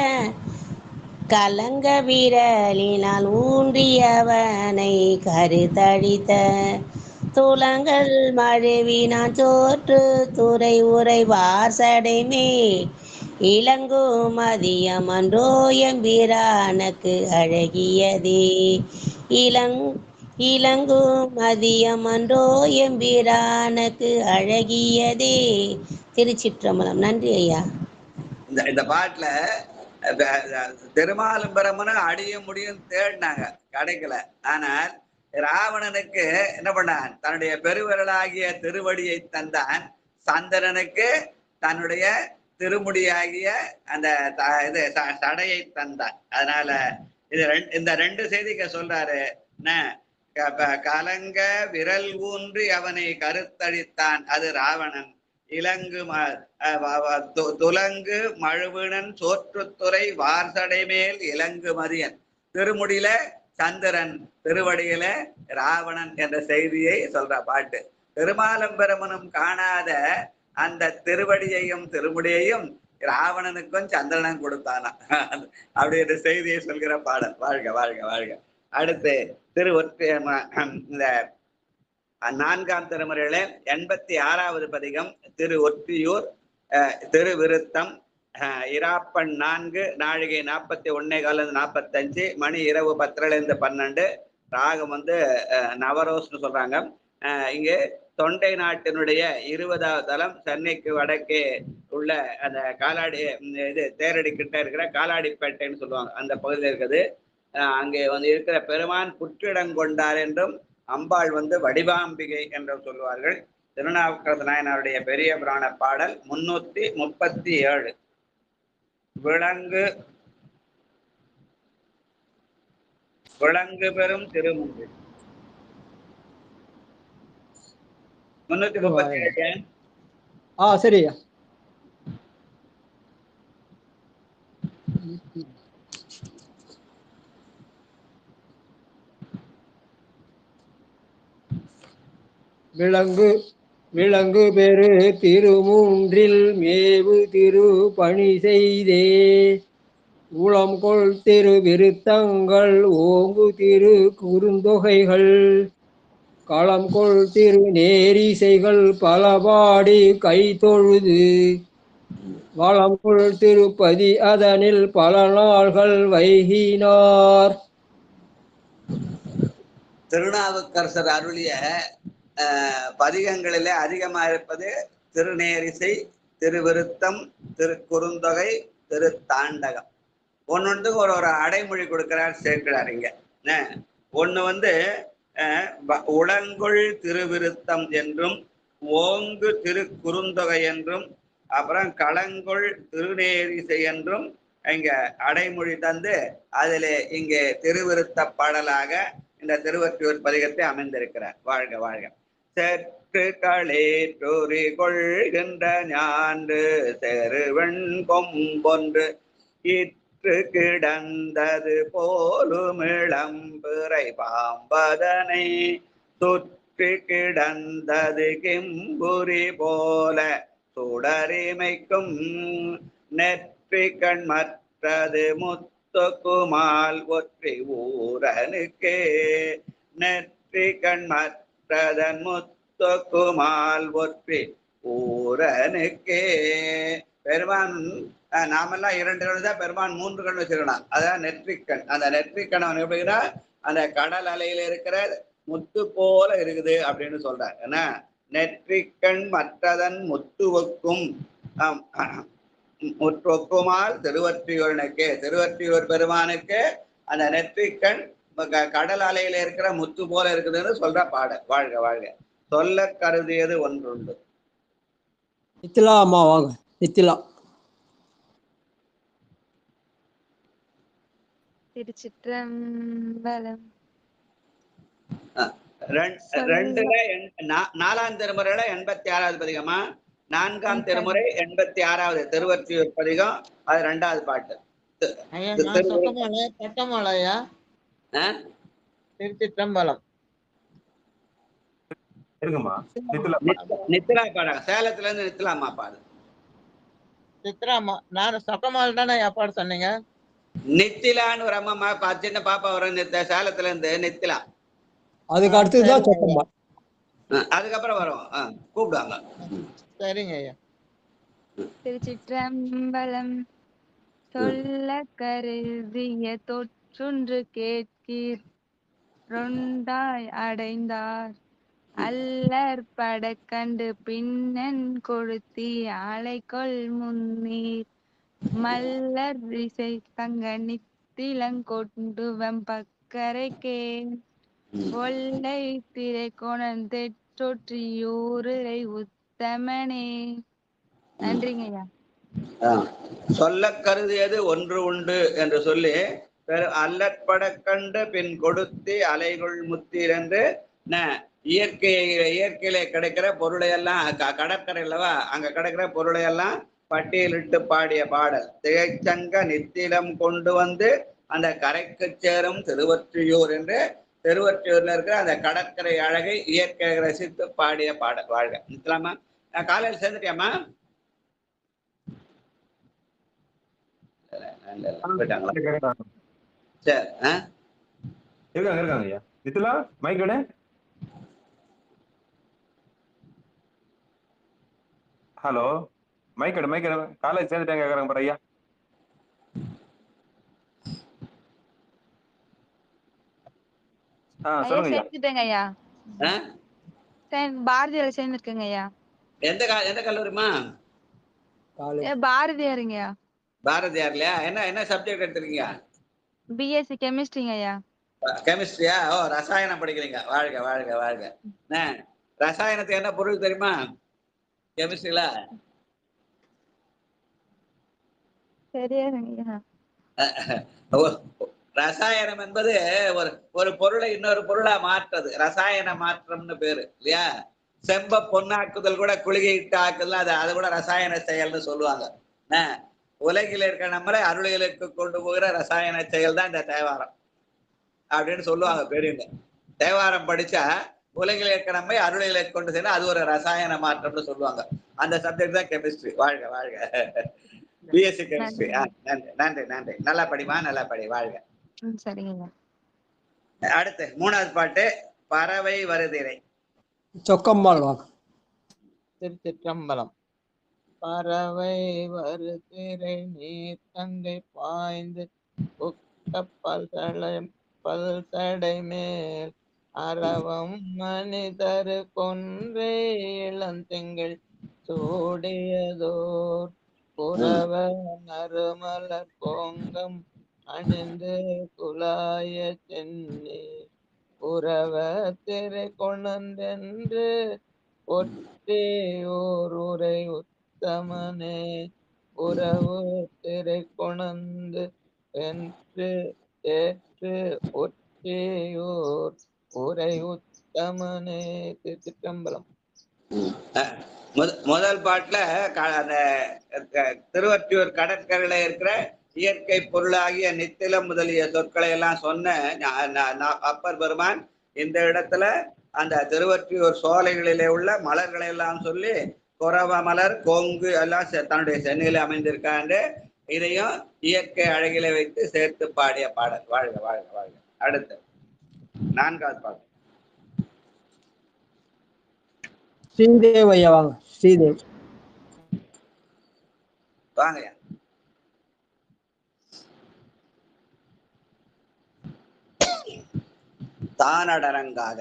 கலங்க விரலினால் ஊன்றியவனை கருத்தழித்த துலங்கள் மழுவினான் சோற்று துறை உறைவார் சடைமே இளங்கும் மதியமன்றோ எம்பிரானுக்கு அழகியதே. இளங்கும் மதியமன்றோ எம்பிரானுக்கு அழகியதே. திருச்சிற்றம்பலம். நன்றி ஐயா. இந்த பாட்டுல திருமாலும் பிரமனும் அடிய முடியும் தேடினாங்க, கிடைக்கல. ஆனால் ராவணனுக்கு என்ன பண்ணான்? தன்னுடைய பெருவிரலாகிய திருவடியை தந்தான். சந்திரனுக்கு தன்னுடைய திருமுடியாகிய அந்த சடையை தந்தான். அதனால இந்த 2 செய்திக்க சொல்றாரு. கலங்க விரல் ஊன்றி அவனை கருத்தழித்தான், அது ராவணன். துலங்கு மழுவினன் சோற்றுத்துறை வார்சடை மேல் இலங்கு மதியன். திருமுடியில சந்திரன், திருவடியில ராவணன் என்ற செய்தியை சொல்ற பாட்டு. திருமாலம்பெருமனும் காணாத அந்த திருவடியையும் திருமுடியையும் ராவணனுக்கும் சந்திரனும் கொடுத்தானா, அப்படி என்ற செய்தியை சொல்கிற பாடல். வாழ்க வாழ்க வாழ்க. அடுத்து இந்த 4ஆம் திருமுறையில 86வது பதிகம் திரு ஒற்றியூர் திருவிருத்தம் இராப்பன் 4 நாழிகை 41 45 மணி இரவு 10 12 ராகம் வந்து நவரோஸ்னு சொல்றாங்க. இங்கு தொண்டை நாட்டினுடைய 20வது தலம் சென்னைக்கு வடக்கே உள்ள அந்த காலாடி இது தேரடி கிட்ட இருக்கிற காலாடிப்பேட்டைன்னு சொல்லுவாங்க, அந்த பகுதியில் இருக்குது. அங்கே வந்து இருக்கிற பெருமான் புற்றிடங்கொண்டார் என்றும் அம்பாள் வந்து வடிவாம்பிகை என்றும் சொல்லுவார்கள். திருநாவுக்கரசு நாயனாருடைய பெரிய புராண பாடல் 337. விளங்கு பெறும் திருமுறை 337. சரியா. விளங்கு பெரு திருமூன்றில் மேவு திரு பணி செய்தே உளம் கொள் திரு விருத்தங்கள் ஓங்கு திரு குறுந்தொகைகள் களம் கொள் திரு நேரிசைகள் பலபாடி கை தொழுது வளம் கொள் திருப்பதி அதனில் பல நாள்கள் வைகினார். திருநாவுக்கரசர் அருளிய பதிகங்களிலே அதிகமாக இருப்பது திருநேரிசை, திருவிருத்தம், திருக்குறுந்தொகை, திருத்தாண்டகம். ஒன்னொன்றுக்கு ஒரு அடைமொழி கொடுக்கிறார் சேர்க்கிறார். இங்க ஒண்ணு வந்து உளங்குள் திருவிருத்தம் என்றும் ஓங்கு திருக்குறுந்தொகை என்றும் அப்புறம் களங்குள் திருநேரிசை என்றும் இங்க அடைமொழி தந்து அதிலே இங்கே திருவிருத்த பாடலாக இந்த திருவொற்றியூர் பதிகத்தை அமைந்திருக்கிறார். வாழ்க வாழ்க. செற்று களேற்றொறி கொள்கின்ற ஞான்று செருவெண் கொம்பொன்று இற்று கிடந்தது போலுமிளம்பிறை பாம்பதனை சுற்றி கிடந்தது கிம்புரி போல சுடரிமைக்கும் நெற்றி கண் மற்றது முத்துக்குமால் ஒற்றி ஊரனுக்கே நெற்றி கண் மற்றதன் முத்துக்குமால் ஒற்றி ஊரனுக்கே. பெருமான் நாமெல்லாம் 2 கண் தான், பெருமான் 3 கண் வச்சிருக்கலாம். அதான் நெற்றிக்கண். அந்த நெற்றிக்கண் அவன் எப்படின்னா அந்த கடல் அலையில இருக்கிற முத்து போல இருக்குது அப்படின்னு சொல்றார். ஏன்னா நெற்றிக்கண் மற்றதன் முத்துவக்கும் முற்றொக்குமால் திருவொற்றியூரனுக்கு, திருவொற்றியூர் பெருமானுக்கு அந்த நெற்றிக்கண் கடல் அலையில இருக்கிற முத்து போல இருக்குதுன்னு சொல்ற பாடல். வாழ்க வாழ்க. சொல்ல கருதியது ஒன்றுண்டு. நித்திலா அம்மா வாங்க. நித்திலா. திருச்சிற்றம்பலம். 4ஆம் திருமுறையில 86வது பதிகமா, 4ஆம் திருமுறை 86வது திருவொற்றியூர் பதிகம். அது 2வது பாட்டு. திருச்சிற்றம்பலம் நித்திலா பாடாங்க. சேலத்துல இருந்து நித்திலாமா பாடு. சித்ராமா நான் சொக்கமால் தானே ஏற்பாடு சொன்னீங்க. நித்திலான்னு ஒரு அம்மா சின்ன பாப்பா வரும் சேலத்துல இருந்து நித்திலா. அதுக்கு அடுத்ததுதான் சொக்கம்மா. அதுக்கப்புறம் வரும் கூப்பிடுவாங்க. சரிங்க ஐயா. திருச்சிற்றம்பலம். சொல்ல கருதிய தொற்றுன்று கேட்கீர் ரொண்டாய் அடைந்தார் அல்லற் பட கண்டு பின்னன் கொளுத்தி அலைக்கொள் முன்னீர் மல்லர் இசை தங்க நித்திலங்கொண்டு வெம்பக்கரைக்கே ஒல்லை திரை கொணந்தெற்றொற்றியூரை உத்தமனே. நன்றிங்க ஐயா. சொல்ல கருதியது ஒன்று உண்டு என்று சொல்லி அல்லற்பட கண்டு பின் கொடுத்து அலைகள் முத்தீர் என்று இயற்கையில கிடைக்கிற பொருளையெல்லாம் கடற்கரையிலவா அங்க கிடைக்கிற பொருளையெல்லாம் பட்டியலிட்டு பாடிய பாடல். திகைச்சங்க நித்திலம் கொண்டு வந்து அந்த கரைக்கு சேரும் திருவொற்றியூர் என்று திருவொற்றியூர்ல இருக்கிற அந்த கடற்கரை அழகை இயற்கை ரசித்து பாடிய பாடல். வாழ்க. நித்தலாமா காலையில் சேர்ந்துட்டியாமா? சரி. இருக்காங்க ஐயா. நித்திலா மைக் எடு. ஹலோ, மைக்கெடு மைக்கெடு, காலேஜ் சேர்ந்துட்டாங்க கேட்குறாங்க பாரு ஐயா. ஐயா சொல்லுங்க ஐயா. சேர்ந்துட்டேங்க ஐயா. பாரதியார் சேர்ந்துருக்கேங்க ஐயா. எந்த கல்லூரிமா? பாரதியாருங்கய்யா. பாரதியார்லையா? என்ன சப்ஜெக்ட் எடுத்துருக்கீங்க? பிஎஸ்சி கெமிஸ்ட்ரிங்க ஐயா. கெமிஸ்ட்ரியா? ஓ, ரசாயனம் படிக்கிறீங்க. வாழ்க வாழ்க வாழ்க. ரசாயனத்துக்கு என்ன பொருள் தெரியுமா? கெமிஸ்ட்ரியில சரியாருங்கய்யா. ரசாயனம் என்பது ஒரு பொருளை இன்னொரு பொருளா மாற்றுறது ரசாயன மாற்றம்னு பேரு இல்லையா? செம்ப பொன்னாக்குதல் கூட குளிகையிட்டு ஆக்குதல், அது கூட ரசாயன செயல்னு சொல்லுவாங்க. உலகில் இருக்கிற நம்மளை அருளிகளுக்கு கொண்டு போகிற ரசாயன செயல் தான் இந்த தேவாரம் அப்படின்னு சொல்லுவாங்க பெரியவங்க. தேவாரம் படிச்சா உலகில் இருக்கிற நம்மை அருளிகளை கொண்டு சேர்ந்தா அது ஒரு ரசாயன மாற்றம்னு சொல்லுவாங்க. அந்த சப்ஜெக்ட் தான் கெமிஸ்ட்ரி. வாழ்க வாழ்க. BSc chemistry. நன்றி நன்றி நன்றி. நல்லா படிமா, நல்லா படி. வாழ்க. சரிங்க. அடுத்து 3வது பாட்டு, பறவை வருதிரை. சொக்கம்மாள் வாங்க. திருச்சிற்றம்பலம். பறவை வருதிரை நீர் தங்கை பாய்ந்து பல்தடை மேல் அரவம் மனிதரு கொன்றே இளந்தெங்கள் சூடியதோர் புறவ நறுமலர் கோங்கம் அணிந்து குலாய சென்னி உறவ திரை கொணர்ந்தென்று ஒற்றியோர் உரை உத்தமனே உறவு திரை கொணர்ந்து என்று ஏற்று ஒற்றியோர் உரை உத்தமனே. திருச்சிற்றம்பலம். முதல் பாட்டுல அந்த திருவற்றியூர் கடற்கரையில இருக்கிற இயற்கை பொருளாகிய நித்திலம் முதலிய சொற்களை எல்லாம் சொன்ன அப்பர் பெருமான் இந்த இடத்துல அந்த திருவற்றியூர் சோலைகளிலே உள்ள மலர்களை எல்லாம் சொல்லி குறவ மலர் கொங்கு எல்லாம் தன்னுடைய சென்னையில அமைந்திருக்காண்டு இதையும் இயற்கை அழகில வைத்து சேர்த்து பாடிய பாடல். வாழ்க வாழ்க வாழ்க. அடுத்து 4வது பாடல். ஸ்ரீதேவ் ஐயா வாங்க. ஸ்ரீதேவ் வாங்கய்யா. தானடரங்காக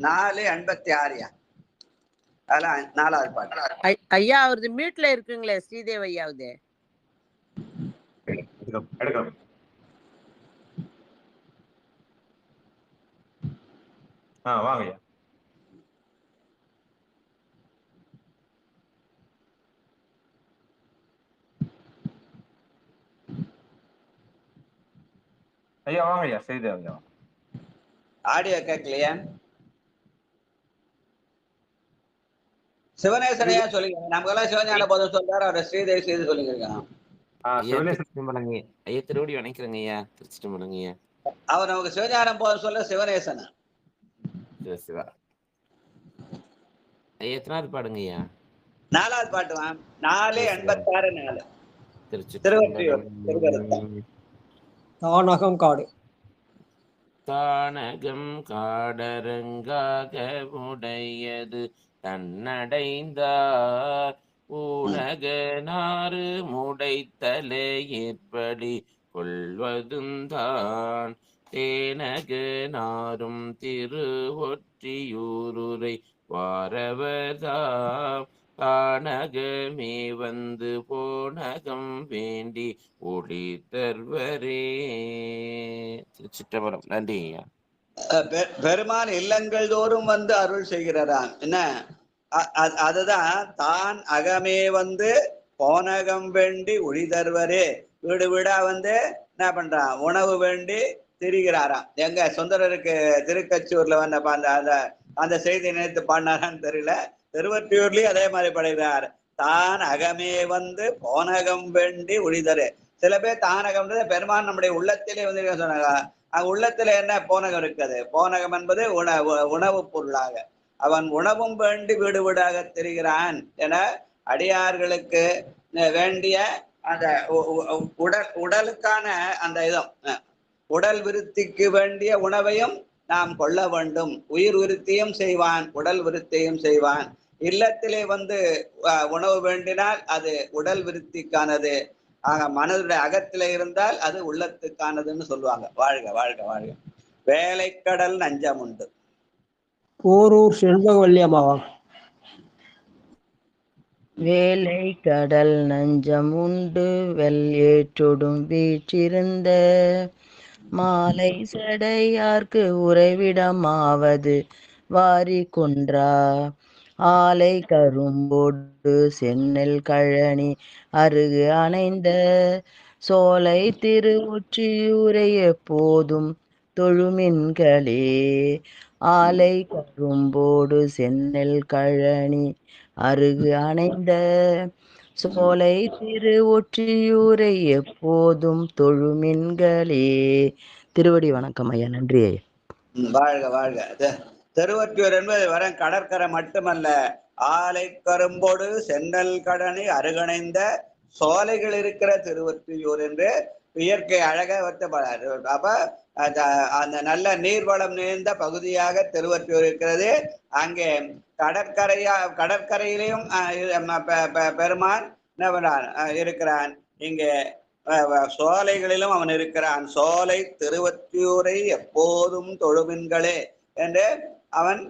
486. அதெல்லாம் 4வது பாட்டு. ஐயா அவரது மியூட்ல இருக்குங்களே ஸ்ரீதேவ் ஐயாவது. வாங்கய்யா. ஐயா வாங்கய்யா. ஸ்ரீதேவ் ஐயா. ஆடியோ கேட்கலையா? சிவனேசனையா சொல்லுங்க. நமக்கெல்லாம் சிவஞான போதும் சொல்றாரு, அவர் ஸ்ரீதேவி செய்து சொல்லுங்க. ஐயா திருவடி வணக்கிறேங்க ஐயா. திருச்சிட்டம்பலங்க ஐயா. அவர் நமக்கு சிவஞானம் போதும் சொல்ல சிவனேசன். சிவா ஐயா எத்தனாவது பாடுங்க ஐயா? 4வது பாட்டு. 486. திருவற்றியூர் தானகம் காடு. தானகம் காடரங்காக உடையது தன்னடைந்தார் ஊனக நாறு முடைத்தலை ஏற்படி கொள்வதுந்தான் தேனக நாரும் திரு ஒற்றியூருரை வாரவர்தாம் தானகமே வந்து போனகம் வேண்டி ஒளி தருவரே. திருச்சிற்றம்பலம். நன்றி ஐயா. பெருமான் இல்லங்கள் தோறும் வந்து அருள் செய்கிறாராம். என்ன அதுதான் தான் அகமே வந்து போனகம் வேண்டி ஒளி தருவரே. வீடு வீடா வந்து என்ன பண்றான், உணவு வேண்டி திரிகிறாராம். எங்க சுந்தரருக்கு திருக்கச்சூர்ல வந்த அந்த செய்தி நினைத்து பாடினாரான்னு தெரியல. திருவற்றியூர்லயும் அதே மாதிரி படைகிறார். தான் அகமே வந்து போனகம் வேண்டி ஒளிதரு. சில பேர் தானகம்ன்றது பெருமான் நம்முடைய உள்ளத்திலே வந்து சொன்னாங்க. அங்க உள்ளத்துல என்ன போனகம் இருக்குது? போனகம் என்பது உணவு பொருளாக அவன் உணவும் வேண்டி வீடு வீடாக திரிகிறான் என அடியார்களுக்கு வேண்டிய அந்த உடலுக்கான அந்த உடல் விருத்திக்கு வேண்டிய உணவையும் நாம் கொள்ள வேண்டும். உயிர் விருத்தியும் செய்வான், உடல் விருத்தியும் செய்வான். இல்லத்திலே வந்து உணவு வேண்டினால் அது உடல் விருத்திக்கானது. ஆக மனதுடைய அகத்திலே இருந்தால் அது உள்ளத்துக்கானதுன்னு சொல்லுவாங்க. வாழ்க வாழ்க வாழ்க. வேலைக்கடல் நஞ்சம் உண்டு. போரூர் செண்பகவல்லி அம்மாவா? வேலை கடல் நஞ்சம் உண்டு வெள்ளேற்றொடும் வீற்றிருந்த மாலை சடையார்க்கு உறைவிடமாவது வாரி கொன்றா ஆலை கரும்போடு சென்னல் கழனி அருகு அணைந்த சோலை திருவொற்றியூரை எப்போதும் தொழுமின்களே ஆலை கரும்போடு சென்னல் கழனி அருகு அணைந்த சோலை திருவொற்றியூரை எப்போதும் தொழுமின்களே. திருவடி வணக்கம் ஐயா. நன்றி ஐயா. வாழ்க வாழ்க. திருவொற்றியூர் என்பது வரும் கடற்கரை மட்டுமல்ல, ஆலை கரும்போடு சென்னல் கடனி அருகணைந்த சோலைகள் இருக்கிற திருவொற்றியூர் என்று இயற்கை அழக வருத்தப்படாது. அப்ப அந்த நல்ல நீர்வளம் நிறைந்த பகுதியாக திருவொற்றியூர் இருக்கிறது. அங்கே கடற்கரையிலையும் பெருமான் இருக்கிறான். இங்கே சோலைகளிலும் அவன் இருக்கிறான். சோலை திருவொற்றியூரை எப்போதும் தொழுமின்களே என்று அவன்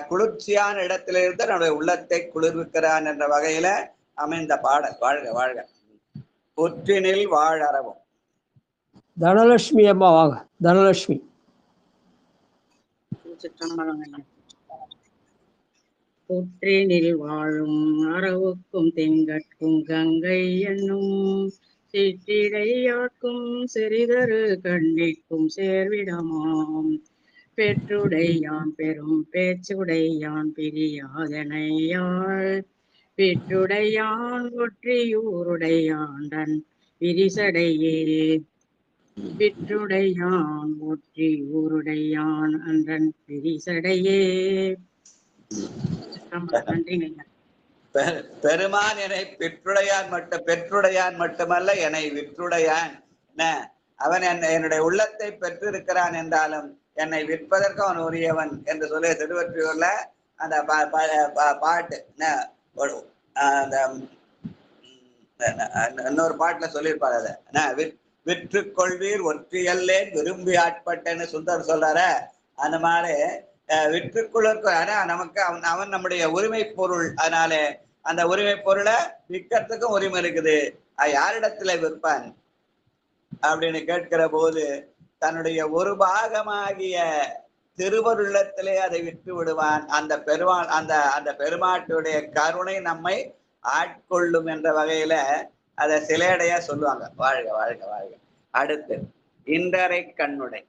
குளிர்ச்சியான இடத்திலிருந்து நம்முடைய உள்ளத்தை குளிர்விக்கிறான் என்ற வகையில அமைந்த பாடல். வாழ்க வாழ்க. புற்றினில் வாழறவும். தனலட்சுமி அம்மா வாங்க. தனலட்சுமி. புற்றினில் வாழும் அரவுக்கும் தென்கட்கும் கங்கை என்னும் சிற்றிடையாக்கும் சிறிதரு கண்ணிக்கும் சேர்விடமாம் பெற்றுடையான் பெரும் பேச்சுடையான் பிரியாதனையாள் பெற்றுடையான் ஒற்றியூருடையாண்டன் விரிசடையே விற்றுடையான் ஒற்றியூருடையான் அன்றன் விரிசடையே. பெருமான் என்னை பெற்றுடையான் மட்டுமல்ல, என்னை விற்றுடையான். அவன் என்னுடைய உள்ளத்தை பெற்றிருக்கிறான் என்றாலும் என்னை விற்பதற்கு அவன் உரியவன் என்று சொல்லி திருவொற்றியூர்ல அந்த பாட்டு இன்னொரு பாட்டுல சொல்லியிருப்பாரு. அதை விற்று கொள்வீர் ஒற்றியல்லேன் விரும்பி ஆட்பட்டேன்னு சுந்தர் சொல்றாரு. அந்த மாதிரி விற்றுக்குள்ளற்கு ஆனா நமக்கு அவன் நம்முடைய உரிமை பொருள். அதனால அந்த உரிமை பொருளை விற்கிறதுக்கும் உரிமை இருக்குது. யாரிடத்துல விற்பான் அப்படின்னு கேட்கிற போது தன்னுடைய ஒரு பாகமாகிய திருவருள்ளத்திலே அதை விட்டு விடுவான். அந்த பெருமாட்டுடைய கருணை நம்மை ஆட்கொள்ளும் என்ற வகையில அதை சிலையடையா சொல்லுவாங்க. வாழ்க வாழ்க வாழ்க. அடுத்து இன்றரை கண்ணுடை.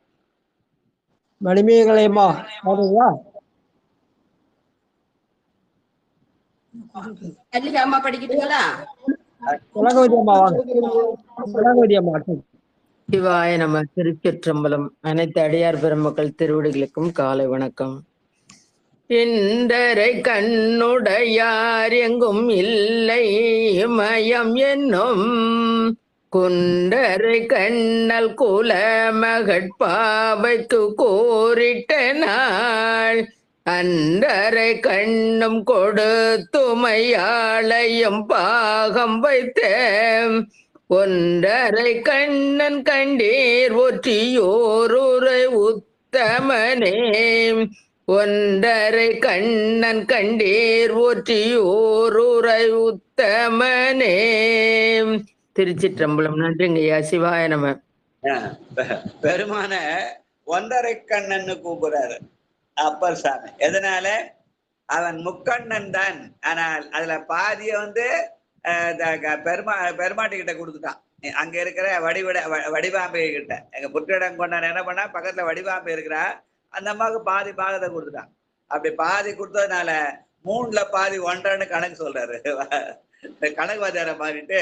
மணிமேகலையம்மா பாருங்களா? அம்மா படிக்கிட்டுங்களா? கனகவதி அம்மா வாங்க. கனகவதி அம்மா. சிவாய நம. திருச்சிற்றம்பலம். அனைத்து அடியார் பெருமக்கள் திருவடிகளுக்கும் காலை வணக்கம். இன்றரை கண்ணுடையார் எங்கும் இல்லை மயம் என்னும் குண்டரை கண்ணல் குல மகட்பாவைக்கு கோரிட்ட நாள் அன்றரை கண்ணும் கொடுத்துமையாளையும் பாகம் வைத்த ஒன்றரை கண்ணன் கண்டீர் ஒற்றியோருரை உத்தமனே ஒன்றரை கண்ணன் கண்டீர் ஒற்றியோருரை உத்தமனே. திருச்சிற்றம்பலம். நன்றிங்கய்யா. சிவாய நம. பெருமான ஒன்றரை கண்ணன்னு கூப்பிடுறாரு அப்பர் சாமி. எதனால? அவன் முக்கண்ணன் தான். ஆனால் அதுல பாதிய வந்து பெருமாட்டி கிட்ட கொடுத்துட்டான். அங்க இருக்கிற வடிவாம்பை கிட்ட. எங்க புற்றிடம் கொண்டான் என்ன பண்ணா, பக்கத்துல வடிவாம்பை இருக்கிறா, அந்த அம்மாவுக்கு பாதி பாகத்தை கொடுத்துட்டான். அப்படி பாதி கொடுத்ததுனால 3ல பாதி 1.5 கணக்கு சொல்றாரு. கணக்கு வாத்தியார மாறிட்டு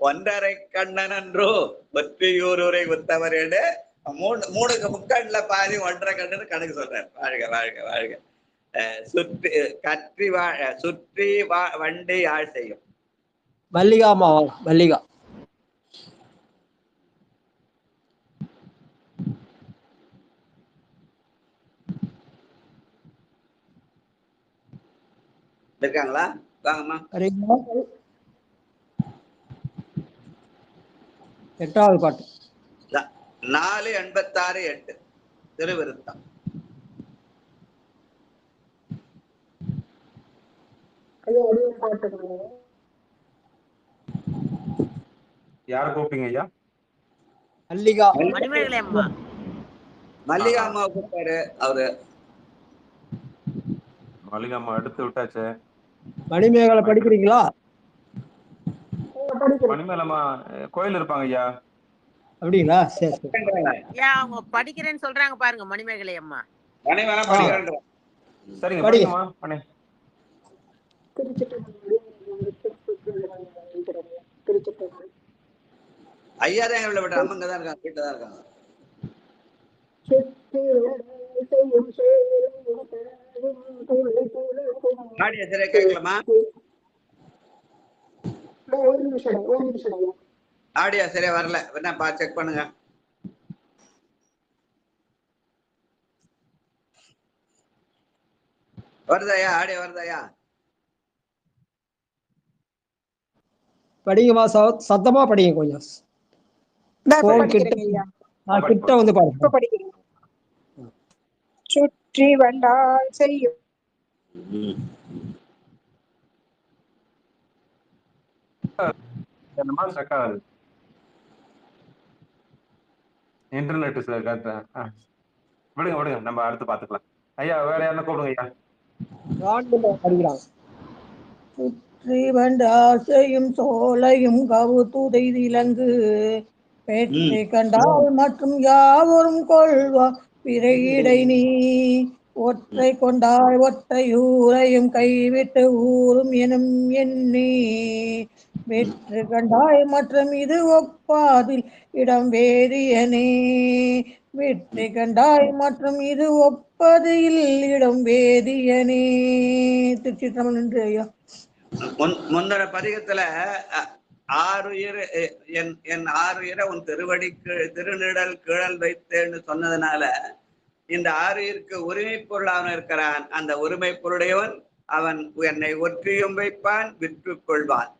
ஒன்றரை கண்ணன் என்றோ ஒற்றியூரை உத்தவர் 3க்கு முக்கண்ல பாதி 1.5 கண்ணு கணக்கு சொல்றாரு. வாழ்க வாழ்க வாழ்க. சுற்றி வண்டி யாழ் செய்யும். மல்லிகா அம்மா வாங்க. மல்லிகா. இருக்காங்களா? வாங்கம்மா. எட்டாவது பாட்டு 486-8 திருவிருத்தம். யார கூப்பிட்டீங்க ஐயா? மல்லிகா. மணிமேகலை அம்மா. மல்லிகா அம்மா கூப்பிட்டாரு அவரு. மல்லிகா அம்மா எடுத்து விட்டாச்சு. மணிமேகலை படிக்கிறீங்களா? மணிமேகலை அம்மா கோயில் இருப்பாங்க ஐயா. அப்படிங்களா? சரி சரி. ஏன் அவங்க படிக்கிறேன்னு சொல்றாங்க பாருங்க மணிமேகலை அம்மா. சரிங்க படிங்கம்மா. பண்ணி ஐயா தான் எங்களை விட்டு அம்மங்க தான் இருக்காங்க, வீட்டுல தான் இருக்காங்க. ஆடியோ சரியா கேட்கலாமா? ஆடியோ சரியா வரல, என்ன செக் பண்ணுங்க. வருதாயா? ஆடியோ வருதாயா? படிங்கம்மா, சத்தமா படிங்க கொஞ்சம். கிட்ட வந்து பாருங்க. சுற்றி வந்தால் செய்யும் இன்டர்நெட் விடுங்க விடுங்க, நம்ம அடுத்து பாத்துக்கலாம். ஐயா வேற யாருன்னா கூப்பிடுங்க ஐயா. சுற்றி வண்டாசையும் சோலையும் கவுத்துதை இலங்கு பெற்றை கண்டால் மற்றும் யாவரும் கொள்வா பிறையிடை நீ ஒற்றை கொண்டாய் ஒற்றையூரையும் கைவிட்டு ஊரும் எனும் எண்ணி வெற்று கண்டாய் மற்றும் இது ஒப்பாதில் இடம் வேதியனே வெற்றி கண்டாய் மற்றும் இது ஒப்பதில் இடம் வேதியனே. திருச்சிற்றம்பலம். நன்றி ஐயா. முந்தின பதிகத்துல என் ஆறுயிரை உன் திருநிழல் கீழல் வைத்தேன்னு சொன்னதுனால இந்த ஆறுயிருக்கு உரிமை பொருளாக இருக்கிறான். அந்த உரிமை பொருளையவன் அவன் என்னை ஒற்றியும் வைப்பான், விற்று கொள்வான்.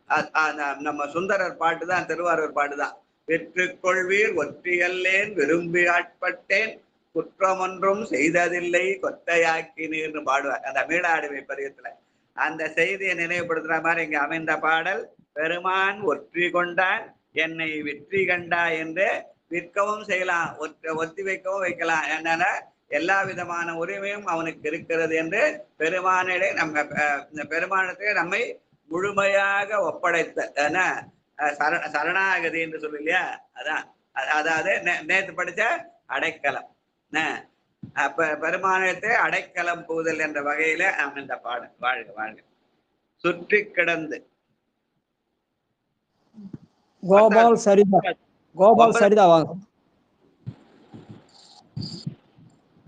நம்ம சுந்தரர் பாட்டுதான், திருவாரூர் பாட்டுதான். விற்று கொள்வீர் ஒற்றியல்லேன் விரும்பி ஆட்பட்டேன் குற்றம் ஒன்றும் செய்ததில்லை கொத்தையாக்கினீர்னு பாடுவார் அந்த மீளாடுமை பதிகத்துல. அந்த செய்தியை நினைவுபடுத்துற மாதிரி இங்க அமைந்த பாடல், பெருமான் ஒற்றி கொண்டான் என்னை வெற்றி கண்டா என்று விற்கவும் செய்யலாம், ஒத்தி வைக்கவும் வைக்கலாம். என்னன்னா எல்லா விதமான உரிமையும் அவனுக்கு இருக்கிறது என்று பெருமானிலே பெருமானத்தை நம்மை முழுமையாக ஒப்படைத்த சரணாகதி என்று சொல்லு இல்லையா? அதான் அதாவது நேற்று படிச்ச அடைக்கலம். அப்ப பெருமானத்தை அடைக்கலம் புகுதல் என்ற வகையில நாம் இந்த பாடல் வாழ்க வாழ்க. சுற்றி கிடந்து கோபால் சரிதா வாங்க.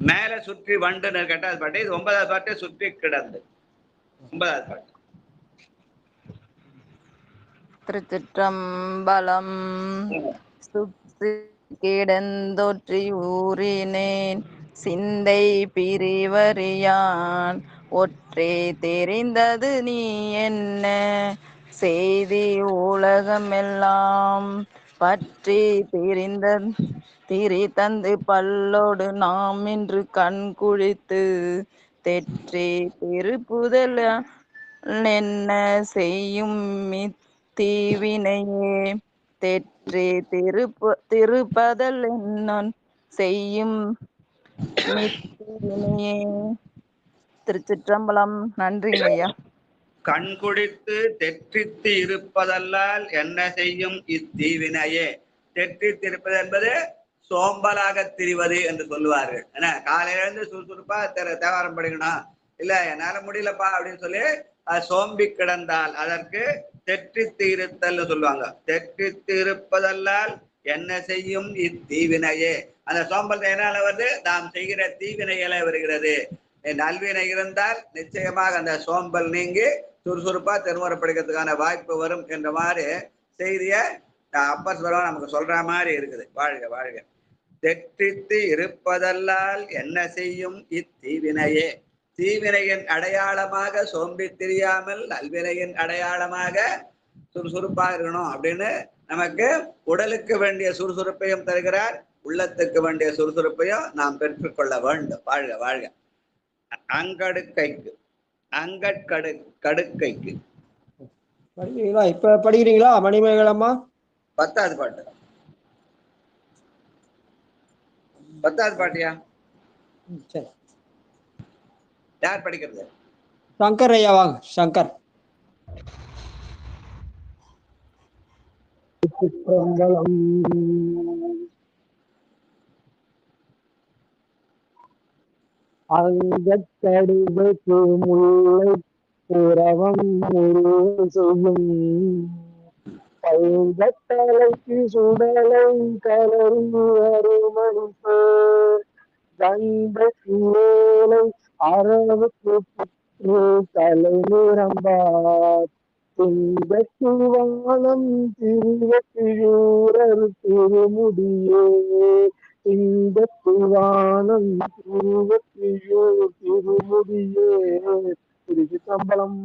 மேல சுற்றி வண்டு கேட்டாது பாட்டு. இது 9வது பாட்டு. சுற்றி கிடந்து 9வது பாட்டு. திருச்சிற்றம்பலம். சுற்றி கிடந்தொற்றி ஊறினேன் சிந்தை பிரிவறியான் ஒற்றே தெரிந்தது நீ என்ன செய்தி உலகமெல்லாம் பற்றி திரி தந்து பல்லோடு நாம் இன்று கண் குழித்து தெற்றி திருப்புதல் என்ன செய்யும் தீவினையே தெற்றி திருப்பதல் என்ன செய்யும் மித்திவினையே. திருச்சிற்றம்பலம். நன்றிங்க ஐயா. கண் குடித்து தெற்றித்து இருப்பதல்லால் என்ன செய்யும் இத்தீவினையே. தெற்றித்து இருப்பது என்பது சோம்பலாக திரிவது என்று சொல்லுவார்கள். ஏன்னா காலையில இருந்து சுறுசுறுப்பா தேவாரம் படிக்கணும், இல்ல என்னால முடியலப்பா அப்படின்னு சொல்லி சோம்பி கிடந்தால் அதற்கு தெற்றித்து இருத்தல் சொல்லுவாங்க. தெற்றித்து இருப்பதல்லால் என்ன செய்யும் இத்தீவினையே. அந்த சோம்பல் என்னால வந்து நாம் செய்கிற தீவினைகளை வருகிறது. நல்வினை இருந்தால் நிச்சயமாக அந்த சோம்பல் நீங்கி சுறுசுறுப்பா திருமுறை படிக்கிறதுக்கான வாய்ப்பு வரும் என்ற மாதிரி செய்திய அப்பர் ஸ்வரம் நமக்கு சொல்ற மாதிரி இருக்குது. வாழ்க வாழ்க. தெற்றித்து இருப்பதல்லால் என்ன செய்யும் இத்தீவினையே. தீவினையின் அடையாளமாக சோம்பி தெரியாமல் நல்வினையின் அடையாளமாக சுறுசுறுப்பா இருக்கணும் அப்படின்னு நமக்கு உடலுக்கு வேண்டிய சுறுசுறுப்பையும் தருகிறார், உள்ளத்துக்கு வேண்டிய சுறுசுறுப்பையும் நாம் பெற்றுக்கொள்ள வேண்டும். வாழ்க வாழ்க. அங்கடுக்கைக்கு கடுக்கைக்கு படிக்கிறீங்களா? இப்ப படிக்கிறீங்களா மணிமேகலம்மா? 10வது பாட்டு. 10வது பாட்டியா? சரி, யார் படிக்கிறது? சங்கர் ஐயா வாங்க. சங்கர். அங்கத்தடுவுக்கு முல்லை புறவம் செய்யும் பைந்தலைக்கு சுடலை கலரும் அருமணி கண்ட வேலை அரவுக்கு தலை நிரம்பார் திங்கட்டு வானம் திருவத்தியூரர் திருமுடியே திங்கட்டு வானம் திருவத்தியூர் திருமுடியே. திருச்சிற்றம்பலம்.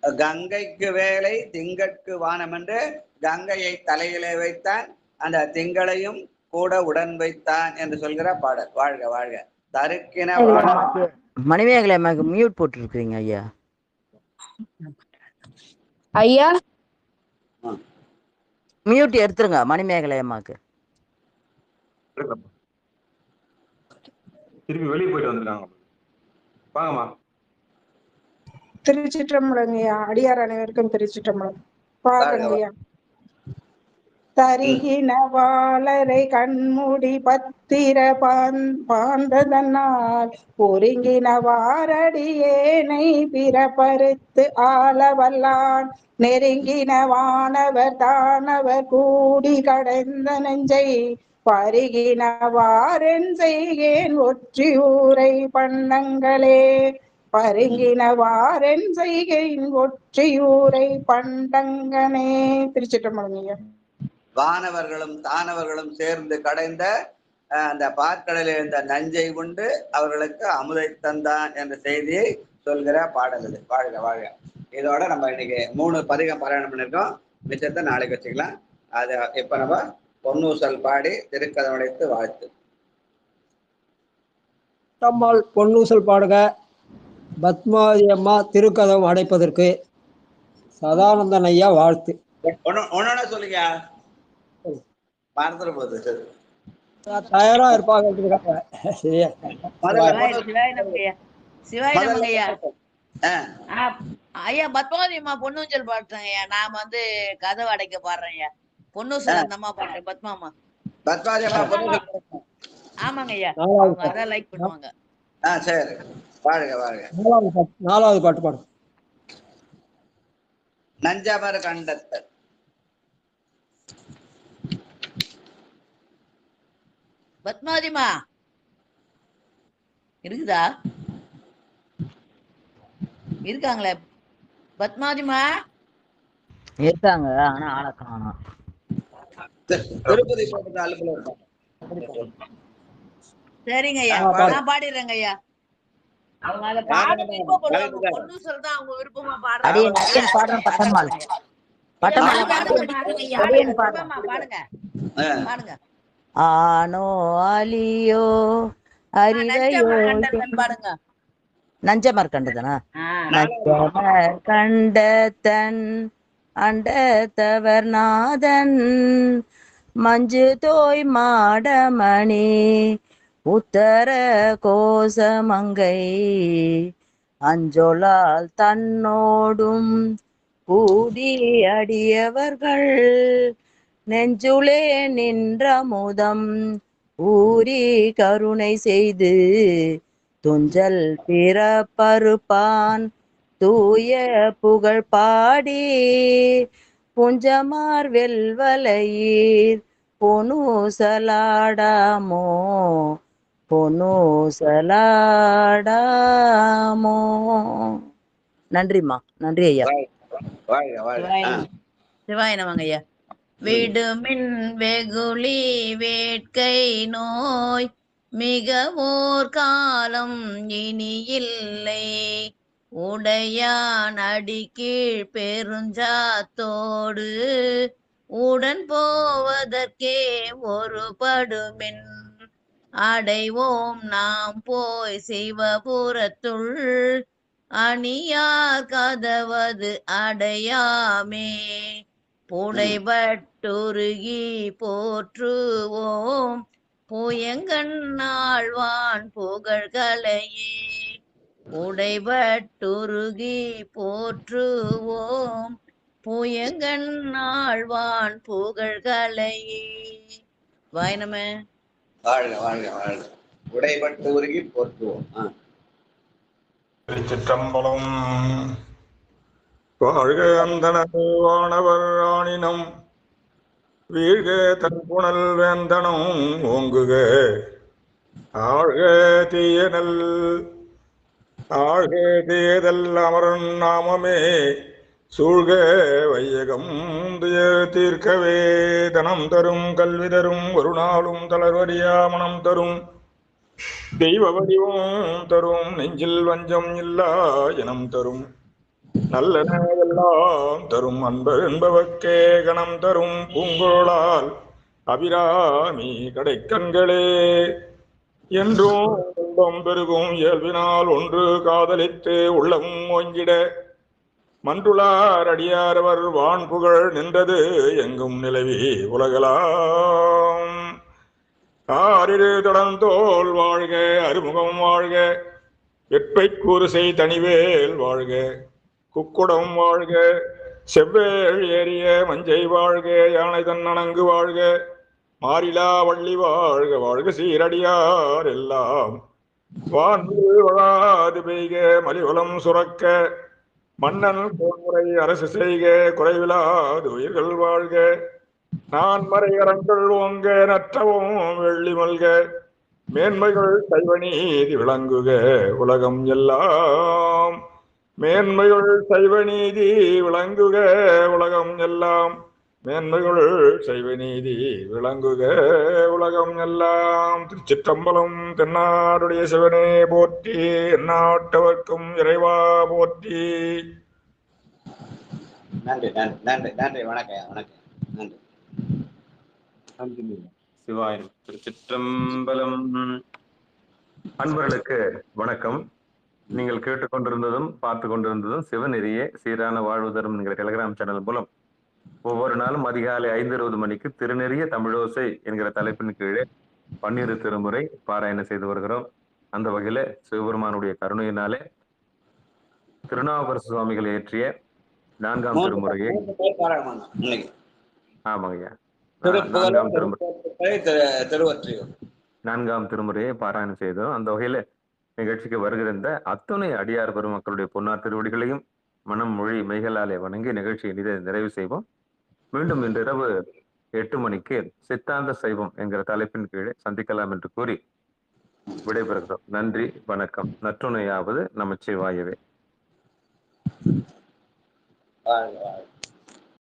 கங்கைக்கு வேலை திங்கட்கு வானம் என்று கங்கையை தலையிலே வைத்தான், அந்த திங்களையும் கூட உடன் வைத்தான் என்று சொல்கிற பாடல். வாழ்க வாழ்க. தருக்கின மணிமேகலை அம்மாக்கு மியூட் போட்டுருக்கீங்க ஐயா. ஐயா மியூட் எடுத்துருங்க மணிமேகலை அம்மாக்கு. திருப்பி வெளியே போயிட்டு வந்துருக்காங்க. வாங்கம்மா. திருச்சிற்றம்பலம் ஐயா. அடியார் அனைவருக்கும் திருச்சிற்றம்பலம். பாருங்க ஐயா. தருகின வாளரை கண்மூடி பத்திர பாந்ததனால் ஒருங்கின வாரடியேனை பிறப்பறுத்து ஆளவல்லான் நெருங்கின வானவர் தானவர் கூடி கடைந்த நெஞ்சை பருகினவாறென் செய்கேன் ஒற்றி ஊரை பண்ணங்களே. பருங்கினவாறென் செய்கேன் ஒற்றியூரை பண்டங்கனே. திருச்சிற்றம்பலம் ஐயா. வானவர்களும் தானவர்களும் சேர்ந்து கடைந்த அந்த பாற்கடலில் இருந்த நஞ்சை உண்டு அவர்களுக்கு அமுதை தந்தான் என்ற செய்தியை சொல்கிற பாடல் இது. வாழ்க வாழ்க. இதோட நம்ம இன்னைக்கு 3 பதிகம் பாராயணம் பண்ணிருக்கோம். மிச்சத்தை நாளைக்கு வச்சுக்கலாம். அதை இப்ப நம்ம பொன்னூசல் பாடி திருக்கதம் அடைத்து வாழ்த்து. அம்மாள் பொன்னூசல் பாடுக. பத்மாவதி அம்மா திருக்கதம் அடைப்பதற்கு சதானந்தன் ஐயா வாழ்த்து. ஒன்னொன்னு சொல்லுங்க, மறந்துட போகுது. தயாரா இருப்பாங்க. சரியா? சிவாய ஐயா. பத்மாவதி அம்மா பொன்னூஞ்சல் பாடுறேன் ஐயா. நான் கதவு அடைக்க பாடுறேன் ஐயா. பொன்னூசல் அந்த அம்மா பாடுறேன். பத்மாமா. ஆமாங்க ஐயா. அதான் லைக் பண்ணுவாங்க. சரி, வாழ்க வாழ்க. 4வது பாட்டு பாடு. நஞ்சமர் கண்டத்தர். பத்மாவதிமா இருக்குதா? இருக்காங்களே பத்மாவதிமா? இருக்காங்க, ஆனா ஆள காணோம். திருப்பதி போட்டு அலுப்புல இருக்காங்க. சரிங்க ஐயா, நான் பாடிடுறேங்க ஐயா. அவங்க அதை பாட விருப்பப்படுவாங்க. பொன்னூசல் தான் அவங்க விருப்பமா பாடுறாங்க. பாடுங்க பாடுங்க. ஆனோ அலியோ அறிவையோ பாடுங்க. நஞ்சமர் கண்டதனா? நஞ்சமர் கண்டத்தன் அண்டத்தவர் நாதன் மஞ்சு தோய் மாடமணி உத்தர கோசமங்கை அஞ்சொலால் தன்னோடும் கூடி அடியவர்கள் நெஞ்சுளே நின்ற முதம் ஊரி கருணை செய்து துஞ்சல் பிறப்பறுப்பான் தூய புகழ் பாடி புஞ்சமார் வெல்வலையீர் பொனூசலாடாமோ பொனூசலாடாமோ. நன்றிம்மா. நன்றி ஐயா. சிவாய நமங்க ஐயா. விடுமின் வெகுளி வேட்கை நோய் மிகவோர் காலம் இனி இல்லை உடையான் அடிக்கீழ் பெருஞ்சாத்தோடு உடன் போவதற்கே ஒரு படுமின் அடைவோம் நாம் போய் சிவபுரத்துள் அணியார் கதவது அடையாமே புடைபட்டுருகி போற்றுவோம் புயங்கண்ணாழ்வான் புகழ்களையே உடைபட்டுருகி போற்றுவோம் புயங்கண்ணாழ்வான் புகழ்களையே. வாய்னமே வாழ்க வாழ்க வாழ்க. உடைபட்டு உருகி போற்றுவோம். திருச்சிற்றம்பலம். வாழ்க அந்தனது வானவர் ஆணினம் வீழ்க தன்புணல் வேந்தனும் ஓங்குக ஆழ்க தீயனல் ஆழ்க தேதல் அமரன் நாமமே சூழ்க வையகம் தீர்க்கவே தனம் தரும் கல்வி தரும் ஒரு நாளும் தளர்வறியா மனம் தரும் தெய்வ வடிவம் தரும் நெஞ்சில் வஞ்சம் இல்லா இனம் தரும் நல்லன எல்லாம் தரும் அன்பர் என்பவர்க்கே கணம் தரும் பூங்குழலால் அபிராமி கடைக்கண்களே என்றும் இன்பம் பெருகும் இயல்பினால் ஒன்று காதலித்து உள்ளமும் ஓங்கிட மன்றுளார் அடியாரவர் வான் புகழ் நின்றது எங்கும் நிலவி உலகலாம் ஆறிரு தொடர்ந்தோல் வாழ்க அறுமுகம் வாழ்க வெப்பை கூறுசை தனிவேல் வாழ்க குக்குடம் வாழ்க செவ்வேள் ஏறிய மஞ்சை வாழ்க யானை தன்னணங்கு வாழ்க மாறிலா வள்ளி வாழ்க வாழ்க சீரடியார் எல்லாம் வான்கு வளாது பெய்க மலிவலம் சுரக்க மன்னன் போன்முறை அரசு செய்க குறைவிலாது உயிர்கள் வாழ்க நான் மறையரங்கள் ஓங்க நற்றவும் வெள்ளி மல்க மேன்மைகள் சைவ நீதி விளங்குக உலகம் எல்லாம் மேன்மைகள் சைவ நீதி விளங்குக உலகம் எல்லாம் மேன்மைகள் சைவ நீதி விளங்குக உலகம் எல்லாம். திருச்சிற்றம்பலம். தென்னாடுடைய சிவனே போற்றி எந்நாட்டவர்க்கும் இறைவா போற்றி. நன்றி நன்றி நன்றி நன்றி. வணக்கம் வணக்கம். நன்றி நன்றி சிவாயம். திருச்சிற்றம்பலம். அன்பர்களுக்கு வணக்கம். நீங்கள் கேட்டுக்கொண்டிருந்ததும் பார்த்து கொண்டிருந்ததும் சிவநெறியே சீரான வாழ்வு தரும் என்கிற டெலிகிராம் சேனல் மூலம் ஒவ்வொரு நாளும் அதிகாலை 5:20 மணிக்கு திருநெறிய தமிழோசை என்கிற தலைப்பின் கீழே 12 திருமுறை பாராயணம் செய்து வருகிறோம். அந்த வகையில சிவபெருமானுடைய கருணையினாலே திருநாவுக்கரசு சுவாமிகள் இயற்றிய 4ஆம் திருமுறையை ஆமாங்கய்யா 4ஆம் திருமுறையை பாராயணம் செய்தோம். அந்த வகையில நிகழ்ச்சிக்கு வருகின்ற அத்துணை அடியார் பெருமக்களுடைய பொன்னார் திருவடிகளையும் மனம் மொழி மெய்களாலே வணங்கி நிகழ்ச்சியை நிறைவு செய்வோம். மீண்டும் இன்றிரவு 8 மணிக்கு சித்தாந்த சைவம் என்கிற தலைப்பின் கீழே சந்திக்கலாம் என்று கூறி விடைபெறுகிறோம். நன்றி வணக்கம். நற்றுணையாவது நமச்சிவாயவே.